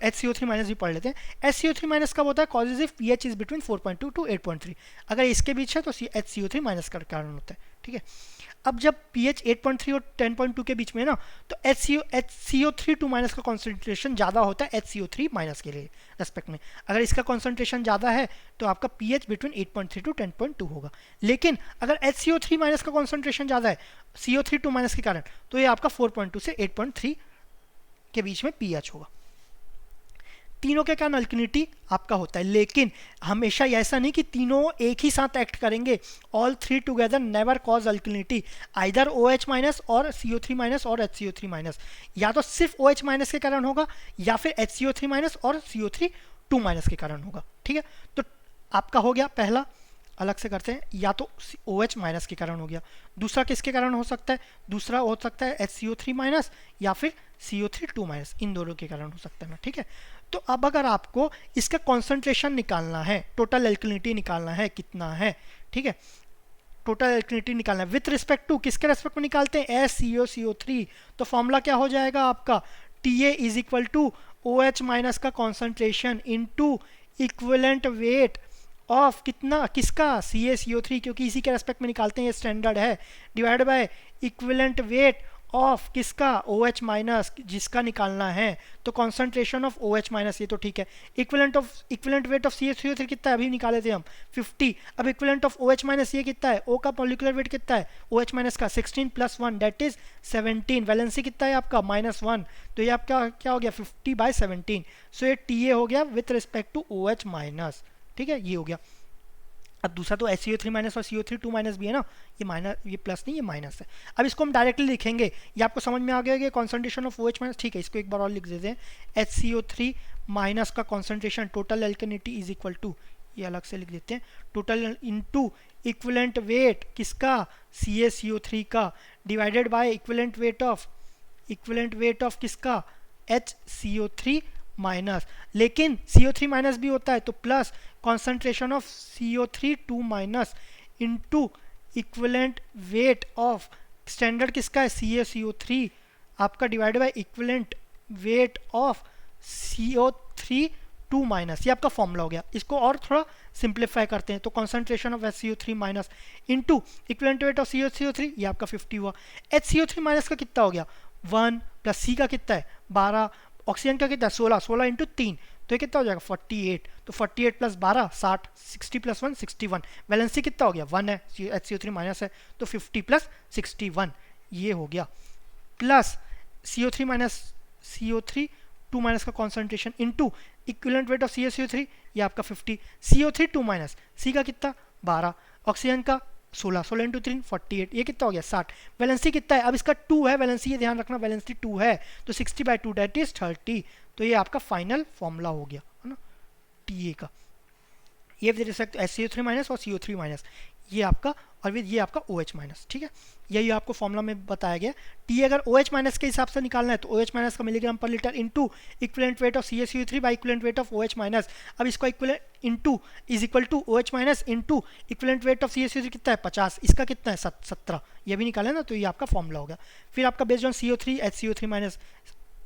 HCO3 माइनस भी पढ़ लेते हैं। HCO3 माइनस कब होता है, causes if pH is between 4.2 to 8.3, अगर इसके बीच है तो HCO3 माइनस का कारण होता है, ठीक है। अब जब pH 8.3 और 10.2 के बीच में है ना, तो HCO3 2 माइनस का कॉन्सेंट्रेशन ज़्यादा होता है HCO3 माइनस के लिए रेस्पेक्ट में। अगर इसका कॉन्सेंट्रेशन ज़्यादा है तो आपका pH बिटवीन 8.3 टू 10.2 होगा। लेकिन अगर HCO3 माइनस का कॉन्सेंट्रेशन ज़्यादा है CO3 2 माइनस के कारण, तो ये आपका 4.2 से 8.3 के बीच में pH होगा। तीनों के कारण अल्कलिनिटी आपका होता है, लेकिन हमेशा ऐसा नहीं कि तीनों एक ही साथ एक्ट करेंगे। All three together never cause alkalinity, either OH minus और CO3 माइनस और HCO3 माइनस, या तो सिर्फ OH माइनस के कारण होगा या फिर HCO3 माइनस और CO3 2 माइनस के कारण होगा, ठीक है। तो आपका हो गया पहला, अलग से करते हैं, या तो OH माइनस के कारण हो गया, दूसरा किसके कारण हो सकता है, दूसरा हो सकता है HCO3 माइनस या फिर CO3 2 माइनस, इन दोनों के कारण हो सकता है ना, ठीक है। तो अब अगर आपको इसका कॉन्सेंट्रेशन निकालना है, टोटल अल्कलिनिटी निकालना है कितना है, ठीक है, टोटल अल्कलिनिटी निकालना है विथ रिस्पेक्ट टू, किसके रेस्पेक्ट में निकालते हैं, SCO3। तो फॉर्मूला क्या हो जाएगा आपका, TA is equal to OH minus का concentration into equivalent weight of कितना, किसका, CaCO3, क्योंकि इसी के रेस्पेक्ट में निकालते हैं, ये स्टैंडर्ड है, divide by equivalent weight of किसका OH माइनस जिसका निकालना है, तो कॉन्सेंट्रेशन ऑफ OH माइनस, ये तो ठीक है। इक्विवेलेंट वेट ऑफ CaCO3 कितना है, अभी निकाले थे हम 50। अब इक्विवेलेंट ऑफ OH माइनस ये कितना है, O का मॉलिक्यूलर वेट कितना है OH माइनस का 16 + 1 दैट इज 17। वैलेंसी कितना है आपका -1, तो ये आपका क्या हो गया 50/17। सो ये TA हो गया with respect to OH minus, ठीक है, ये हो गया। अब दूसरा तो SCO3 माइनस और CO3 2 माइनस भी है ना, ये माइनस, ये प्लस नहीं, ये माइनस है। अब इसको हम डायरेक्टली लिखेंगे, ये आपको समझ में आ गया कि कॉन्सेंट्रेशन ऑफ OH माइनस, ठीक है, इसको एक बार और लिख देते हैं। HCO3 माइनस का concentration total alkalinity is equal to, ये अलग से लिख देते हैं, टोटल इनटू इक्विवेलेंट वेट किसका CaCO3 का divided by equivalent weight of किसका HCO3 माइनस। लेकिन CO3 माइनस भी होता है तो plus concentration of CO3 2 minus into equivalent weight of standard किसका है CaCO3 आपका divided by equivalent weight of CO3 2 minus, ये आपका फॉर्मूला हो गया। इसको और थोड़ा सिंप्लीफाई करते हैं तो concentration of HCO3 minus into equivalent weight of CaCO3, ये आपका 50 हुआ। HCO3 माइनस का कितना हो गया 1 प्लस C का कितना है 12, ऑक्सीजन का कितना है 16 इंटू 3, तो ये कितना हो जाएगा 48। तो 48 + 12 60, 60 + 1 61। वैलेंसी कितना हो गया 1 है, HCO3 माइनस है, तो 50 + 61 ये हो गया। Plus CO3 minus CO3 2 minus का concentration into equivalent weight of CaCO3, ये आपका 50। CO3 2 माइनस, C का कितना 12, ऑक्सीजन का 16 इंटू 3 48, ये कितना हो गया 60। वैलेंसी कितना है, अब इसका 2 है वैलेंसी, ये ध्यान रखना वैलेंसी 2 है, तो 60/2 दैट इज 30। तो ये आपका फाइनल फॉर्मूला हो गया है ना TA का, ये with respect to SCO3 minus और CO3 माइनस, ये आपका, और विद ये आपका OH माइनस, ठीक है, यही आपको फॉर्मूला में बताया गया। टी अगर OH माइनस के हिसाब से निकालना है तो OH माइनस का मिलीग्राम पर litre into equivalent weight of CaCO3 by equivalent weight of OH minus. अब इसको equivalent into is equal to OH minus into equivalent weight of CaCO3 कितना है 50, इसका कितना है 17, ये भी निकाले ना, तो ये आपका फॉर्मूला हो गया। फिर आपका based on CO3 HCO3 minus,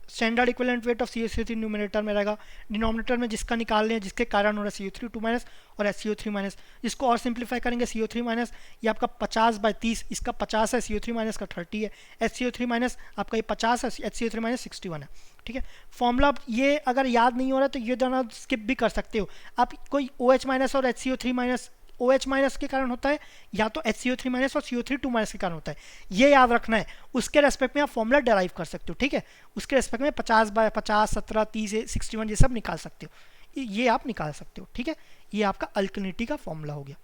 standard equivalent weight of CaCO3 numerator में रहेगा, डिनोमिनेटर में जिसका निकाल रहे हैं जिसके कारण हो रहा है CO3 2 माइनस और HCO3 माइनस। इसको और सिंप्लीफाई करेंगे CO3 माइनस, ये आपका 50/30, इसका 50 है, CO3 माइनस का 30 है, HCO3 माइनस आपका ये 50 है, HCO3 माइनस 61 है, ठीक है। फॉर्मूला ये अगर याद नहीं हो रहा तो ये दोनों स्किप भी कर सकते हो आप। कोई OH माइनस और HCO3 माइनस, OH माइनस के कारण होता है या तो HCO3 माइनस और CO3 2 माइनस के कारण होता है, ये याद रखना है। उसके रेस्पेक्ट में आप फॉर्मूला डेराइव कर सकते हो, ठीक है, उसके रेस्पेक्ट में 50/50 17 30 61 ये सब निकाल सकते हो, ये आप निकाल सकते हो, ठीक है। ये आपका अल्कलिनिटी का फॉर्मूला हो गया।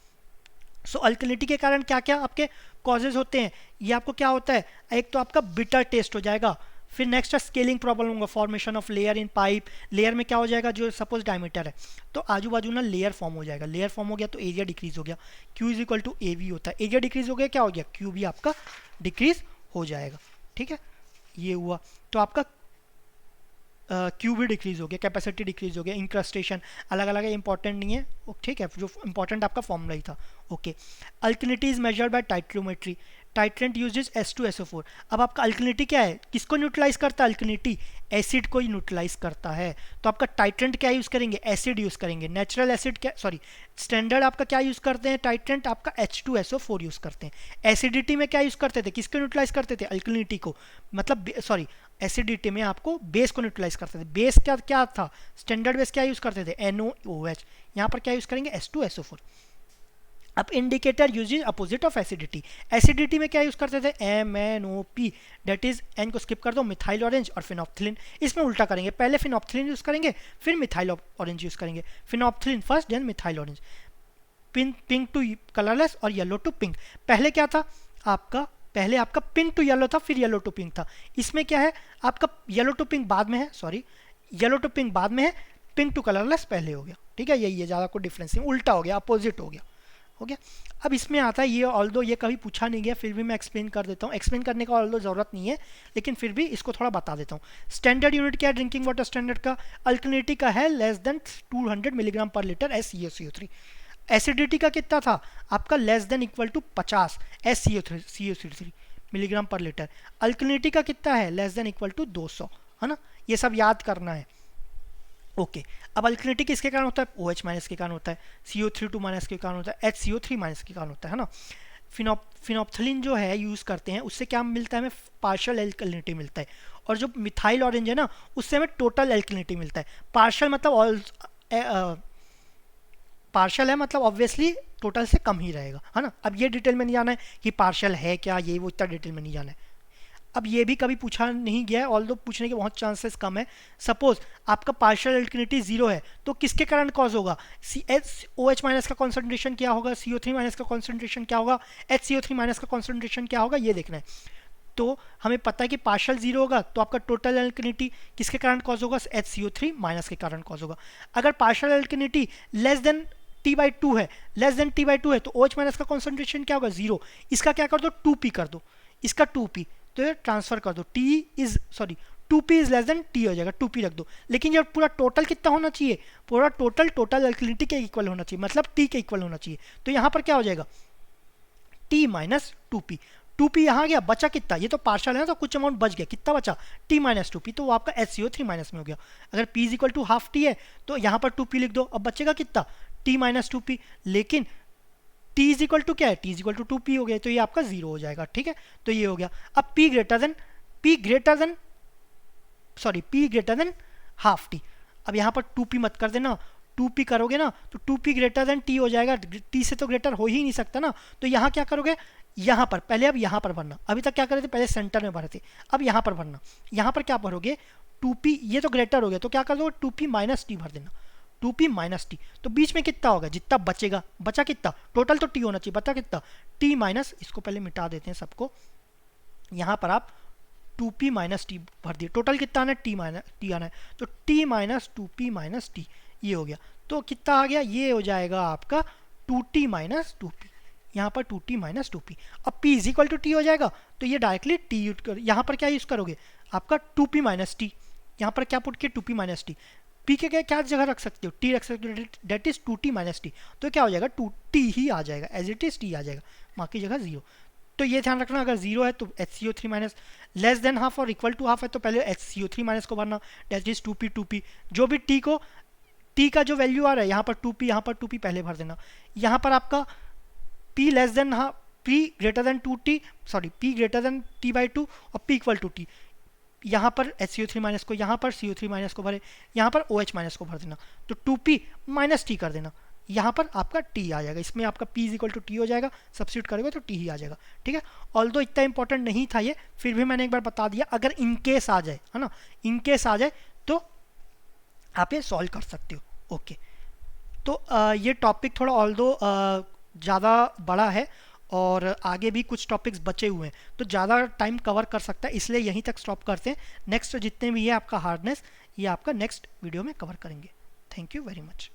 सो अल्कलिनिटी के कारण क्या क्या आपके कॉजेज होते हैं, ये आपको क्या होता है, एक तो आपका बिटर टेस्ट हो जाएगा, फिर नेक्स्ट है स्केलिंग प्रॉब्लम होगा, formation of layer in pipe. Layer में क्या हो जाएगा, जो सपोज डायमीटर है तो आजू बाजू ना लेयर फॉर्म हो जाएगा, लेयर फॉर्म हो गया तो एरिया डिक्रीज हो गया, Q is equal to AV होता है, एरिया डिक्रीज हो गया क्या हो गया Q भी आपका डिक्रीज हो जाएगा, ठीक है, ये हुआ। तो आपका Q भी डिक्रीज हो गया, कैपेसिटी डिक्रीज हो गया, इंक्रस्टेशन अलग अलग है, इंपॉर्टेंट नहीं है, ठीक है, जो इंपॉर्टेंट आपका फॉर्मूला ही था, okay. Alkalinity is measured by titrimetry, titrant uses H2SO4। अब आपका अल्कलिनिटी क्या है, किसको न्यूट्रलाइज करता है अल्कलिनिटी, एसिड को ही न्यूट्रलाइज करता है, तो आपका टाइट्रेंट क्या यूज करेंगे, एसिड यूज करेंगे, नेचुरल एसिड क्या, सॉरी स्टैंडर्ड आपका क्या यूज करते हैं टाइट्रेंट आपका H2SO4 यूज करते हैं। एसिडिटी में क्या यूज करते थे, किसको न्यूट्रलाइज करते थे अल्कलिनिटी को, मतलब सॉरी एसिडिटी में आपको बेस को न्यूट्रलाइज करते थे, बेस क्या क्या था, स्टैंडर्ड बेस क्या यूज करते थे NaOH, यहाँ पर क्या यूज करेंगे H2SO4। अब indicator use opposite of acidity, acidity में क्या यूज करते थे MnOP, डेट इज N को स्किप कर दो, मिथाइल ऑरेंज और फिनोप्थिलिन। इसमें उल्टा करेंगे, पहले फिनोप्थिलिन यूज करेंगे फिर मिथाइल ऑरेंज यूज करेंगे, phenolphthalein first then methyl orange. Pink to colourless और येलो टू पिंक, पहले क्या था आपका, पहले आपका पिंक टू येलो था फिर येलो टू पिंक था, इसमें क्या है आपका येलो टू पिंक बाद में है, सॉरी येलो टू पिंक बाद में है, पिंक टू कलरलेस पहले हो गया, ठीक है, यही है, ज़्यादा कोई डिफरेंस नहीं, उल्टा हो गया, अपोजिट हो गया, हो गया। अब इसमें आता है ये, ऑल्दो ये कभी पूछा नहीं गया फिर भी मैं एक्सप्लेन कर देता हूँ, एक्सप्लेन करने का ऑल्दो ज़रूरत नहीं है लेकिन फिर भी इसको थोड़ा बता देता हूँ। स्टैंडर्ड यूनिट क्या है ड्रिंकिंग वाटर स्टैंडर्ड का, अल्कलिनिटी का है लेस देन 200 मिलीग्राम पर लीटर SCO3। एसिडिटी का कितना था आपका less than equal to 50 SCO3 milligram पर लीटर, अल्कलिनिटी का कितना है लेस देन इक्वल टू 200, है ना, ये सब याद करना है, ओके। अब अल्कलिनिटी किसके कारण होता है, OH माइनस के कारण होता है, CO3 2 माइनस के कारण होता है, HCO3 माइनस के कारण होता है ना। फिनोप्थलीन जो है यूज़ करते हैं, उससे क्या मिलता है हमें, पार्शियल एल्कलिनिटी मिलता है। और जो मिथाइल ऑरेंज है ना, उससे हमें टोटल एल्कलिनिटी मिलता है। पार्शियल मतलब ऑल, पार्शियल है मतलब ऑब्वियसली टोटल से कम ही रहेगा, है ना। अब ये डिटेल में नहीं जाना है कि पार्शियल है क्या, ये वो इतना डिटेल में नहीं जाना है। अब ये भी कभी पूछा नहीं गया है, ऑल्दो पूछने के बहुत चांसेस कम है। सपोज आपका पार्शियल एल्कलिनिटी 0 है तो किसके कारण कॉज होगा, OH माइनस का कॉन्सेंट्रेशन क्या होगा, CO3 माइनस का कॉन्सेंट्रेशन क्या होगा, HCO3 माइनस का कॉन्सेंट्रेशन क्या होगा, ये देखना है। तो हमें पता है कि पार्शियल 0 होगा तो आपका टोटल एल्कलिनिटी किसके कारण कॉज होगा, HCO3 माइनस के कारण कॉज होगा। अगर partial alkalinity less than T/2 है, लेस देन T/2 है तो OH माइनस का कॉन्सेंट्रेशन क्या होगा, 0। इसका क्या कर दो, 2p कर दो, इसका 2p, तो ये ट्रांसफर कर दो, two P is less than T हो जाएगा, 2p रख दो। लेकिन ये पूरा टोटल कितना होना चाहिए, पूरा टोटल एल्कलिनिटी के इक्वल होना चाहिए, मतलब टी के इक्वल होना चाहिए। तो यहाँ पर क्या हो जाएगा, टी माइनस 2p यहाँ गया, बचा कितना, ये तो पार्शियल है ना तो कुछ अमाउंट बच गया, कितना बचा, t माइनस 2p, तो वो आपका HCO3 माइनस में हो गया। अगर p is equal to half T है तो यहाँ पर 2p लिख दो, अब बचेगा कितना, t माइनस 2p। लेकिन t इज इक्वल टू क्या है, t is equal to 2p हो गया, तो ये आपका 0 हो जाएगा, ठीक है। तो ये हो गया। अब p greater than half T. अब यहाँ पर 2p मत कर देना, 2p करोगे ना तो 2p ग्रेटर देन t हो जाएगा, t से तो ग्रेटर हो ही नहीं सकता ना। तो यहाँ क्या करोगे, यहाँ पर पहले, अब यहाँ पर भरना, अभी तक क्या कर रहे थे, पहले सेंटर में भरे थे, अब यहाँ पर भरना। यहाँ पर क्या भरोगे, 2p, ये तो ग्रेटर हो गया तो क्या कर दो, 2p माइनस टी भर देना, 2p माइनस टी। तो बीच में कितना होगा, जितना बचेगा, बचा कितना, टोटल तो t होना चाहिए, बचा कितना, t माइनस, इसको पहले मिटा देते हैं सबको, यहाँ पर आप 2p माइनस टी भर दिए, टोटल कितना आना है, t आना है, तो t minus 2p minus T, ये हो गया। तो कितना आ गया, ये हो जाएगा आपका 2t माइनस 2p, यहाँ पर 2t माइनस 2p। अब p is equal to T हो जाएगा तो ये डायरेक्टली t यूज कर, यहाँ पर क्या यूज करोगे, आपका 2p माइनस टी, यहाँ पर क्या पुट किया, 2p माइनस टी, p के क्या जगह रख सकते हो, t रख सकते हो, date is 2t minus T, तो क्या हो जाएगा, 2t ही आ जाएगा, एज इट इज t आ जाएगा, वहाँ की जगह 0। तो ये ध्यान रखना, अगर 0 है तो HCO3 minus, less than half और इक्वल टू हाफ है तो पहले HCO3 माइनस को भरना, डेट इज 2p, जो भी t का जो वैल्यू आ रहा है, यहाँ पर 2p, यहाँ पर 2p पहले भर देना। यहाँ पर आपका p less than p greater than 2t, p greater than t/2 और p इक्वल टू टी, यहाँ पर HCO3 माइनस को, यहाँ पर CO3 माइनस को भरे, यहाँ पर OH माइनस को भर देना, तो 2p माइनस टी कर देना, यहाँ पर आपका t आ जाएगा, इसमें आपका p is equal to T हो जाएगा, सब्सिट्यूट करोगे तो t ही आ जाएगा, ठीक है। ऑल्दो इतना इंपॉर्टेंट नहीं था ये, फिर भी मैंने एक बार बता दिया, अगर इनकेस आ जाए, है ना, इनकेस आ जाए तो आप ये सॉल्व कर सकते हो। ओके, तो ये टॉपिक थोड़ा ऑल्दो ज़्यादा बड़ा है और आगे भी कुछ टॉपिक्स बचे हुए हैं तो ज़्यादा टाइम कवर कर सकता है, इसलिए यहीं तक स्टॉप करते हैं। नेक्स्ट जितने भी है आपका हार्डनेस, ये आपका नेक्स्ट वीडियो में कवर करेंगे। Thank you very much.